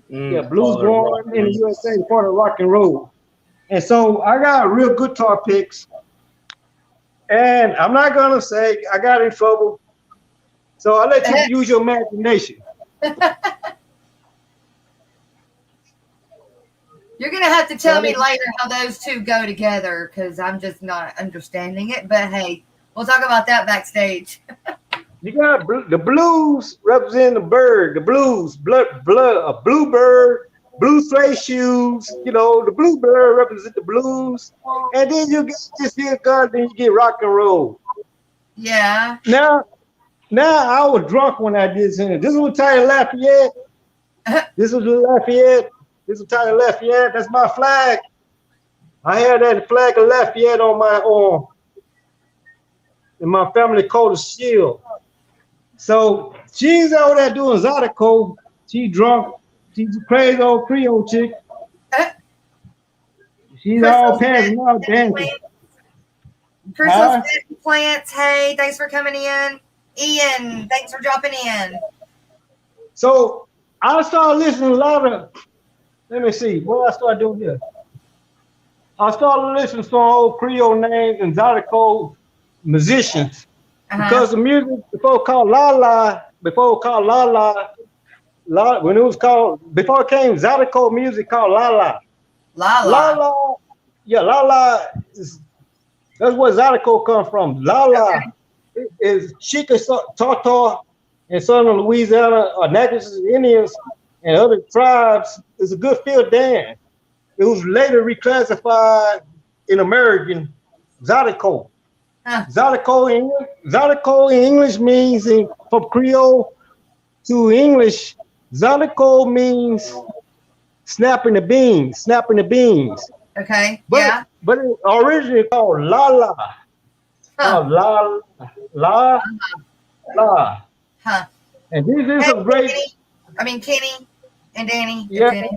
C: Yeah, blues born in the USA, part of rock and roll. And so I got real guitar picks. And I'm not gonna say I got in trouble. So I'll let you use your imagination.
A: You're gonna have to tell me later how those two go together, because I'm just not understanding it. But hey, we'll talk about that backstage.
C: You got the blues representing the bird, the blues, a bluebird, blue suede shoes, you know, the bluebird represents the blues. And then you get this here gun, then you get rock and roll.
A: Yeah.
C: Now I was drunk when I did this. This was Tyler Lafayette. This was Lafayette. This is Tyler Lafayette. That's my flag. I had that flag of Lafayette on my arm. And my family called a shield. So she's over there doing Zydeco. She drunk. She's a crazy old Creole chick. She's all pants now dancing.
A: Crystal's plants. Hey, thanks for coming in. Ian, thanks for dropping in.
C: So I started listening to a lot of. Let me see. What I started doing here? I started listening to some old Creole names and Zydeco musicians. Because the music before called La La, when it was called, before it came Zydeco music called La La. Yeah, La La that's where Zydeco come from. La La is Chica Tartar and some of Louisiana or Natchez Indians and other tribes. It's a good field dance. It was later reclassified in American Zydeco. Zydeco in English means from Creole to English. Zydeco means snapping the beans.
A: Okay.
C: But it originally called La La. La.
A: Huh.
C: And this is some great.
A: Kenny and Danny.
C: Yeah.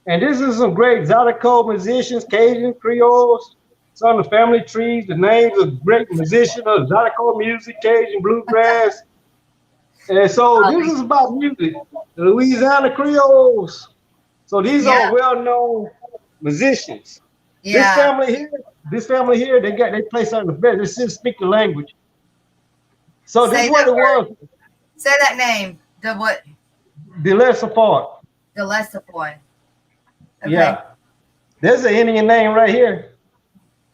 C: And this is some great Zydeco musicians, Cajun, Creoles. It's on the family trees. The names of great musicians of Zydeco music, Cajun, bluegrass. And so this is about music. The Louisiana Creoles. So these are well-known musicians. Yeah. This family here, they play something the best. They still speak the language. So this is what it was.
A: Say that name. The what?
C: The lesser part.
A: The lesser part. Okay.
C: Yeah. There's an Indian name right here.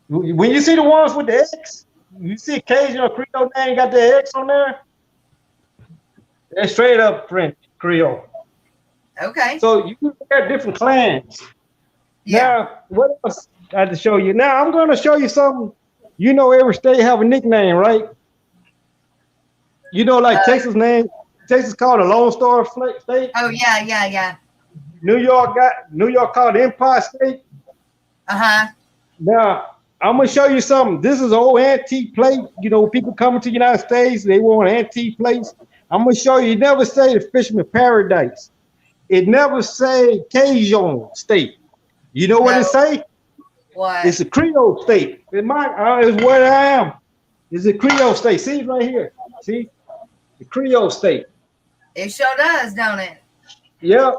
C: When you see the ones with the X, you see Cajun or Creole name got the X on there. They're straight up French Creole.
A: Okay.
C: So you got different clans. Yeah. Now, what else I have to show you? Now I'm going to show you something. You know, every state have a nickname, right? You know, like Texas called a Lone Star State.
A: Oh yeah.
C: New York called Empire State. Now I'm gonna show you something. This is an old antique plate. You know, people coming to the United States, they want antique plates. I'm gonna show you. It never say the Fisherman Paradise. It never say Cajun State. You know what it say?
A: What?
C: It's a Creole state. It's where I am. It's a Creole state. See it right here. See? The Creole state.
A: It sure does, don't it?
C: Yep.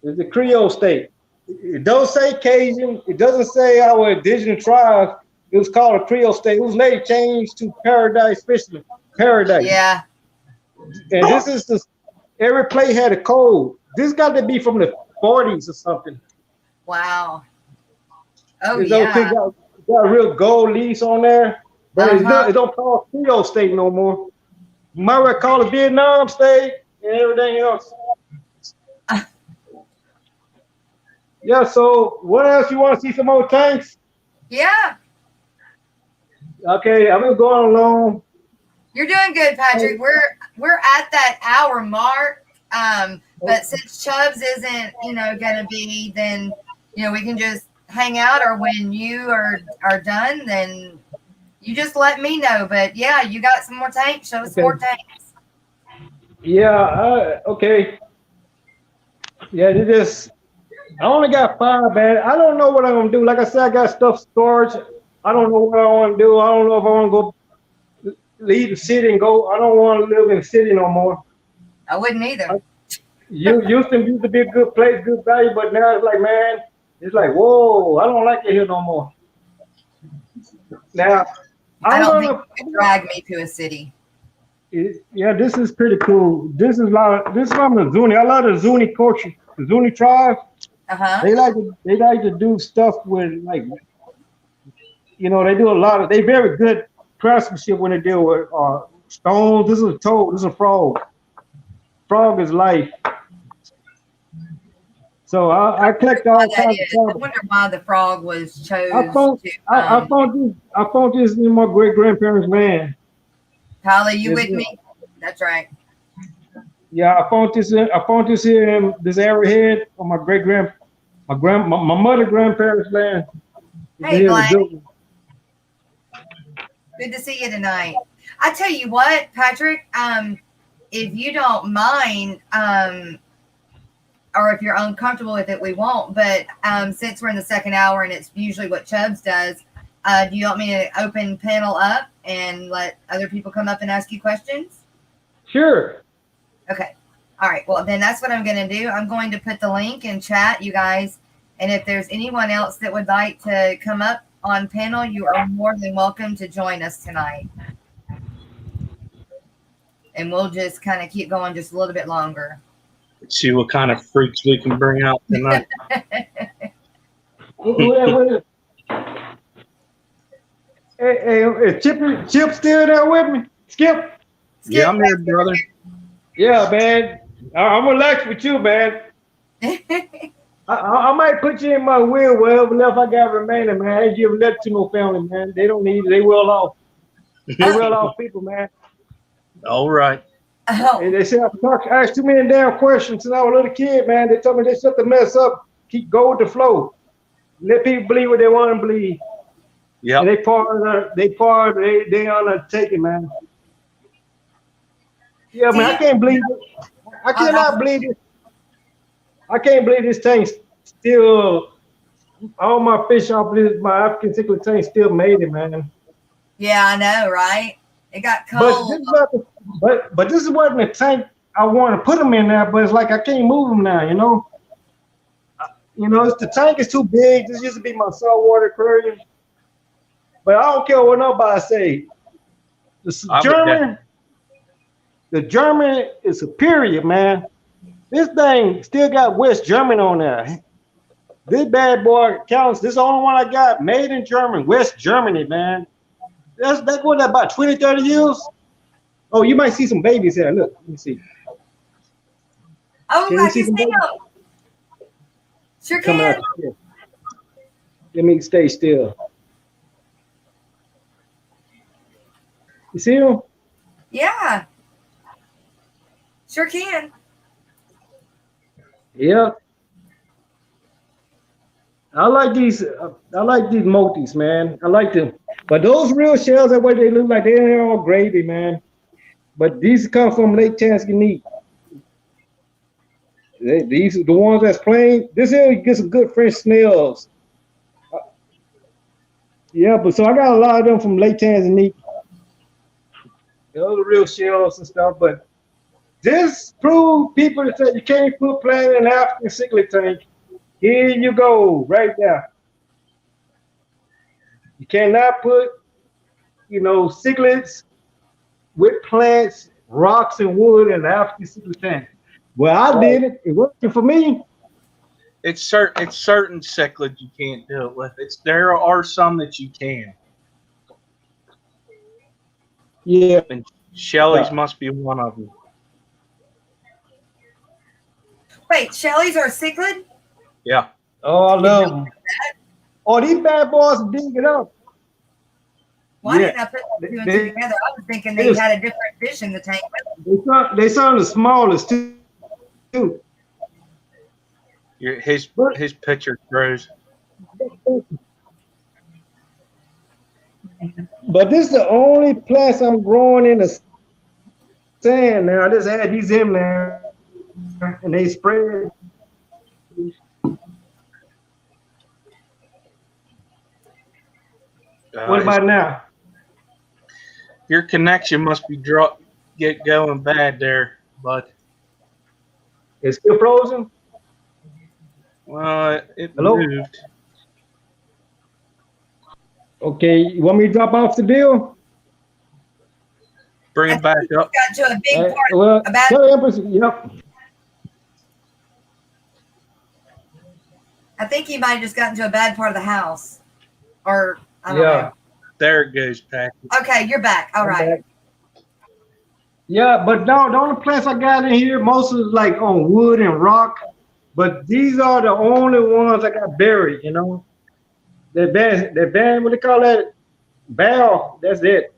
C: It's the Creole state. It don't say Cajun. It doesn't say our indigenous tribe. It was called a Creole state. It was later changed to Paradise Fisherman Paradise.
A: Yeah.
C: And this is every plate had a code. this got to be from the 40s or something.
A: Wow. Oh,
C: Those things got real gold leaves on there, but it don't call Creole steak no more. You might call it Vietnam steak and everything else. Yeah, so what else? You want to see some more tanks?
A: Yeah.
C: Okay, I'm going along.
A: You're doing good, Patrick. We're at that hour mark. But since Chubz isn't, gonna be, then we can just hang out, or when you are done, then you just let me know. But yeah, you got some more tanks. Show us more tanks.
C: Yeah, okay. Yeah, I only got 5, man. I don't know what I'm gonna do. Like I said, I got stuff storage. I don't know what I want to do. I don't know if I want to go leave the city and go. I don't want to live in the city no more.
A: I wouldn't either.
C: Houston used to be a good place, good value, but now it's like, man, it's like, whoa, I don't like it here no more. Now,
A: I don't think you can drag me to a city.
C: Yeah, this is pretty cool. This is from the Zuni. I love the Zuni culture, the Zuni tribe. They like to do stuff with, like, they do a lot of. They very good craftsmanship when they deal with stones. This is a toad. This is a frog. Frog is life. So I collect all kinds of stuff.
A: I wonder why the frog was chosen.
C: I found this in my great grandparents' land.
A: Tyler, you with me? That's right.
C: Yeah, I found this here in this arrowhead on my my mother grandparents' land.
A: Hey, Blaine. Good to see you tonight. I tell you what, Patrick, if you don't mind, or if you're uncomfortable with it, we won't. But since we're in the second hour and it's usually what Chubz does, do you want me to open panel up and let other people come up and ask you questions?
C: Sure.
A: Okay. All right. Well, then that's what I'm going to do. I'm going to put the link in chat, you guys. And if there's anyone else that would like to come up on panel, you are more than welcome to join us tonight. And we'll just kind of keep going just a little bit longer.
B: Let's see what kind of freaks we can bring out tonight.
C: Hey, is Chip still there with me? Skip?
B: Yeah, I'm here, brother.
C: Yeah, man. I'm relaxed with you, man. I might put you in my will, whatever left I got remaining, man. I ain't giving that to no family, man. They don't need it. They well off. They well off people, man.
B: All right.
C: And they said I asked too many damn questions since I was a little kid, man. They told me they shut the mess up. Go with the flow. Let people believe what they want to believe. Yeah. And they undertaking, man. Yeah, man, I can't believe it. I cannot believe it. I can't believe this thing still, all my fish off this, my African cichlid tank still made it, man.
A: Yeah, I know, right? It got cold.
C: But this wasn't the tank I want to put them in there, but it's like I can't move them now, the tank is too big. This used to be my saltwater aquarium. But I don't care what nobody say. The German is superior, man. This thing still got West German on there. This bad boy counts. This is the only one I got. Made in Germany, West Germany, man. That's what, about 20, 30 years? Oh, you might see some babies here. Look, let me see.
A: Oh, I can see them. Sure can.
C: Let me stay still. You see them?
A: Yeah. Sure can.
C: Yeah. I like these multis, man. I like them. But those real shells, that way they look like they're all gravy, man. But these come from Lake Tanzania. These are the ones that's plain. This here gets some good French snails. Yeah, but so I got a lot of them from Lake Tanzania. Those are real shells and stuff, but this proves people that say you can't put plant in an African cichlid tank. Here you go, right there. You cannot put, cichlids with plants, rocks, and wood in an African cichlid tank. Well, I did it. It worked for me.
B: It's certain cichlids you can't do it with. There are some that you can.
C: Yeah.
B: And Shelly's must be one of them.
A: Wait, Shelly's are cichlid?
B: Yeah.
C: Oh, I love them. Oh, these bad boys dig it up.
A: Why didn't I put two and two together? I was thinking they had a different fish in the tank.
C: They sound the smallest too.
B: His picture grows.
C: But this is the only plants I'm growing in the sand now. I just had these in there, and they spread. What about now?
B: Your connection must be get going bad there, bud.
C: It's still frozen?
B: Well, it
C: Hello?
B: moved.
C: Okay, you want me to drop off the deal?
B: Bring it back up.
A: Got to a big part
C: well, tell Empress, yep.
A: I think he might have just gotten to a bad part of the house. Or, I don't know.
B: There it goes, Patrick.
A: Okay, you're back. All right.
C: Yeah, but no, the only plants I got in here, most of it's like on wood and rock. But these are the only ones I got buried, you know. They're bad, what do they call that? Bow, that's it.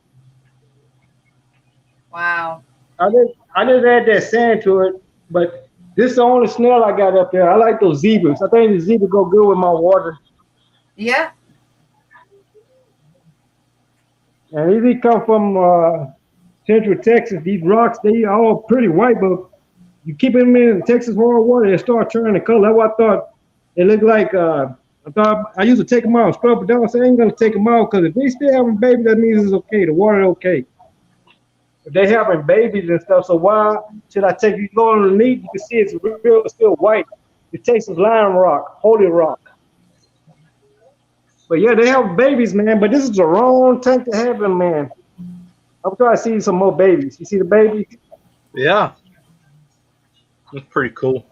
A: Wow.
C: I just add that sand to it, but this is the only snail I got up there. I like those zebras. I think the zebra go good with my water.
A: Yeah.
C: And these come from Central Texas. These rocks, they are all pretty white, but you keep them in Texas hard water, they start turning the color. That's what I thought. It looked like, I thought I used to take them out and scrub it down. So I ain't gonna take them out because if they still having babies, that means it's okay. The water okay. If they having babies and stuff, so why should I take you go underneath? You can see it's real, still white. It takes some lime rock, holy rock. But yeah, they have babies, man. But this is the wrong tank to have them, man. I'm trying to see some more babies. You see the babies?
B: Yeah. That's pretty cool.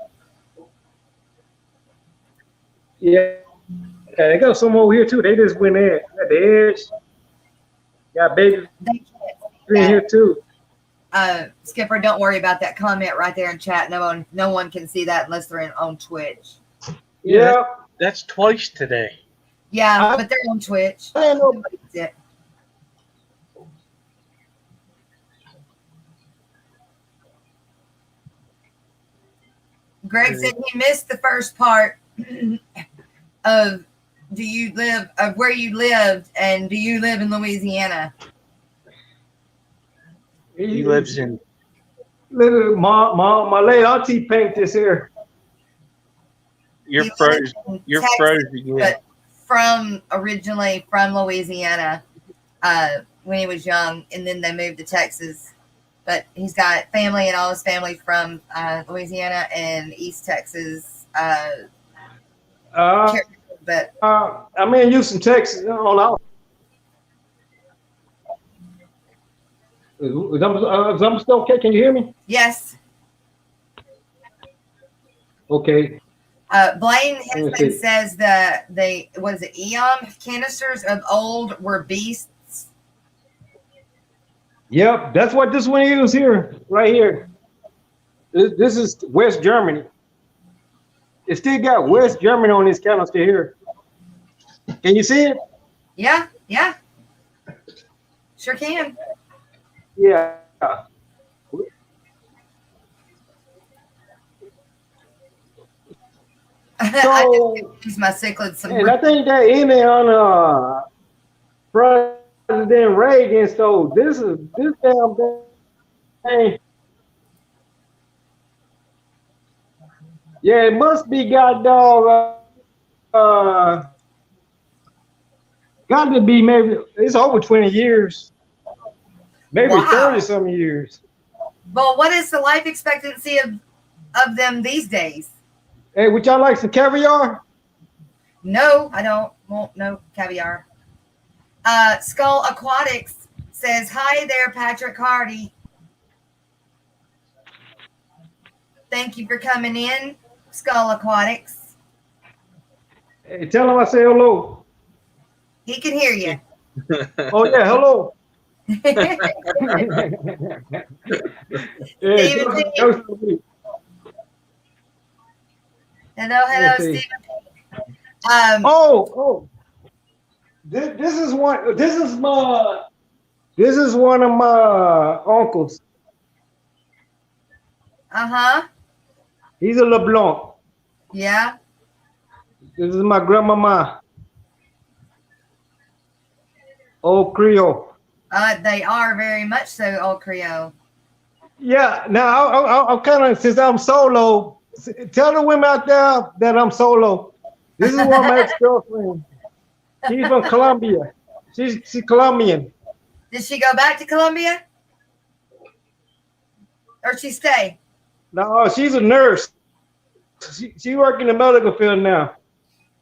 C: Yeah. They got some over here too. They just went in at the edge. Got babies in here too.
A: Skipper, don't worry about that comment right there in chat. No one can see that unless they're on Twitch.
C: Yeah.
B: That's twice today.
A: Yeah, but they're on Twitch.
C: I didn't know.
A: Greg said he missed the first part of where you lived, and do you live in Louisiana?
B: He lives in.
C: My late auntie paint this here.
B: You're frozen. You're frozen again.
A: But originally from Louisiana when he was young, and then they moved to Texas. But he's got family, and all his family from Louisiana and East Texas. But
C: I'm in Houston, Texas. Is I'm still okay? Can you hear me?
A: Yes.
C: Okay.
A: Blaine Henson says that Eon canisters of old were beasts.
C: Yep, that's what this one is here, right here. This is West Germany. It still got West Germany on this canister here. Can you see it?
A: Yeah. Sure can.
C: Yeah.
A: So, I just use my cichlids.
C: And I think that in there on President Reagan. So this damn thing. Yeah, it must be got to be maybe it's over 20 years, maybe 30 some years.
A: Well, what is the life expectancy of them these days?
C: Hey, would y'all like some caviar?
A: No, I don't want no caviar. Skull Aquatics says, "Hi there, Patrick Hardy." Thank you for coming in, Skull Aquatics.
C: Hey, tell him I say hello.
A: He can hear you.
C: Oh yeah, hello. Yeah,
A: Stephen P. Hello, Stephen P.
C: Oh, this is one. This is one of my uncles. He's a LeBlanc.
A: Yeah.
C: This is my grandmama. Old Creole.
A: They are very much so old Creole.
C: Yeah. Now I'm kind of, since I'm solo. Tell the women out there that I'm solo. This is one of my ex-girlfriends. She's from Colombia. She's Colombian.
A: Did she go back to Colombia? Or she stay?
C: No, she's a nurse. She work in the medical field now.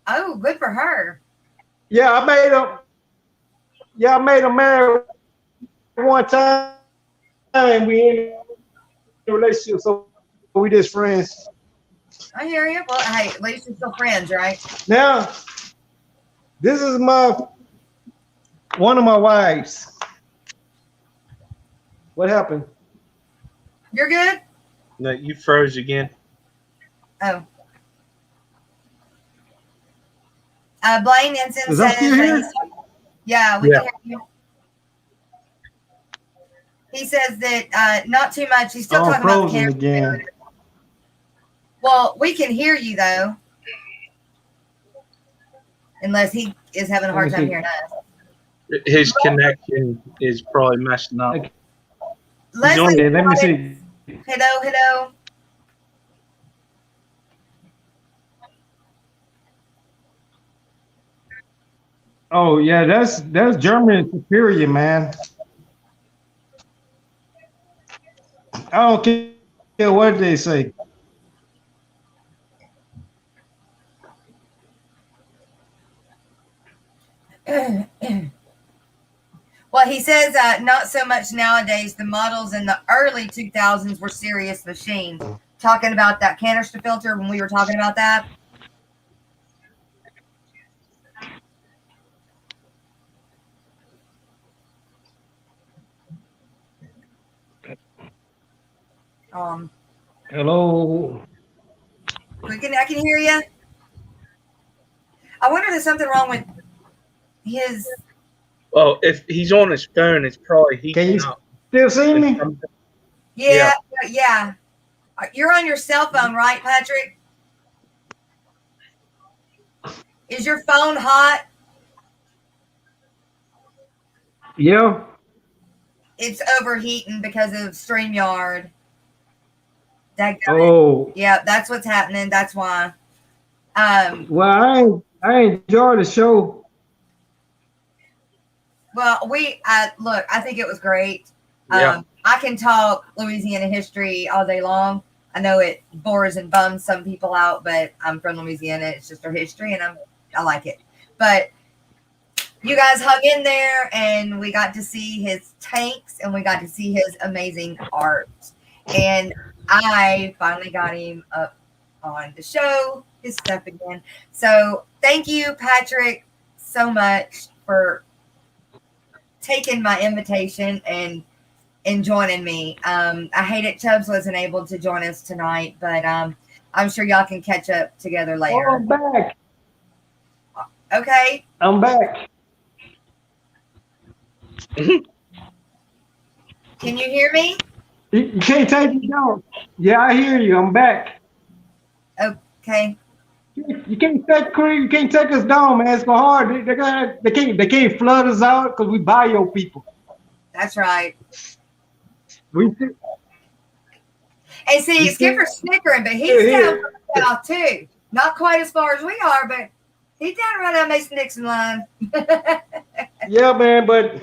A: Oh, good for her.
C: Yeah, I made her marry one time, and we in a relationship, so we just friends.
A: I hear you. Well, hey, at least you're still friends, right?
C: Now, this is one of my wives. What happened?
A: You're good?
B: No, you froze again.
A: Oh. Blaine Ensign
C: Is that
A: says
C: still here?
A: Yeah, we can hear you. He says that not too much. He's still talking about the camera
C: again.
A: Well, we can hear you though, unless he is having a hard time hearing us.
B: His connection is probably messing up.
A: Leslie,
C: let me see.
A: Hello.
C: Oh yeah, that's German superior, man. I don't care what they say.
A: Well, he says not so much nowadays. The models in the early 2000s were serious machines. Talking about that canister filter when we were talking about that.
C: Hello.
A: I can hear you. I wonder if there's something wrong with his.
B: Well, if he's on his phone, it's probably heating up.
C: Still see me?
A: Yeah. You're on your cell phone, right, Patrick? Is your phone hot?
C: Yeah.
A: It's overheating because of StreamYard. Yeah, that's what's happening. That's why.
C: Well, I enjoy the show.
A: Well, look, I think it was great.
B: Yeah.
A: I can talk Louisiana history all day long. I know it bores and bums some people out, but I'm from Louisiana. It's just our history, and I like it. But you guys hung in there, and we got to see his tanks, and we got to see his amazing art. And I finally got him up on the show, his stuff again. So thank you, Patrick, so much for taking my invitation and joining me. I hate it Chubz wasn't able to join us tonight, but I'm sure y'all can catch up together later.
C: Oh, I'm back.
A: Okay.
C: I'm back.
A: Can you hear me?
C: You can't take me down. Yeah, I hear you. I'm back.
A: Okay.
C: You can't take us down, man. It's so hard. They can't flood us out because we Bayou people.
A: That's right.
C: And
A: see, Skipper's snickering, but he's down south too. Not quite as far as we are, but he's down around that Mason-Dixon line.
C: Yeah, man, but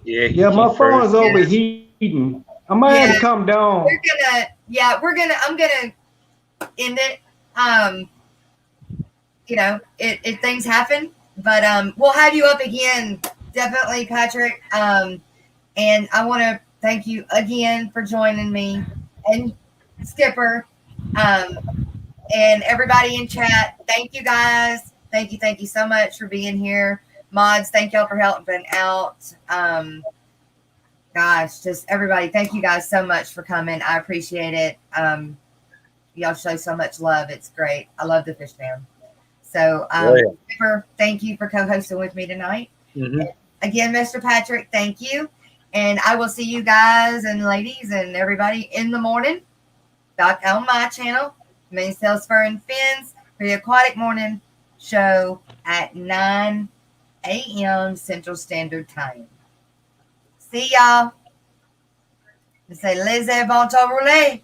B: yeah,
C: my phone is overheating. I might have to come down.
A: I'm gonna end it. things happen, but we'll have you up again, definitely, Patrick. And I want to thank you again for joining me, and Skipper, and everybody in chat. Thank you guys. Thank you so much for being here. Mods, thank y'all for helping out. Gosh, just everybody, thank you guys so much for coming. I appreciate it. Y'all show so much love. It's great. I love the Fish Fam. So, Skipper, thank you for co-hosting with me tonight.
B: Mm-hmm.
A: Again, Mr. Patrick, thank you. And I will see you guys and ladies and everybody in the morning back on my channel, Mainsails, Fur, and Fins, for the Aquatic Morning Show at 9 a.m. Central Standard Time. See y'all. And say, laissez bon temps rouler.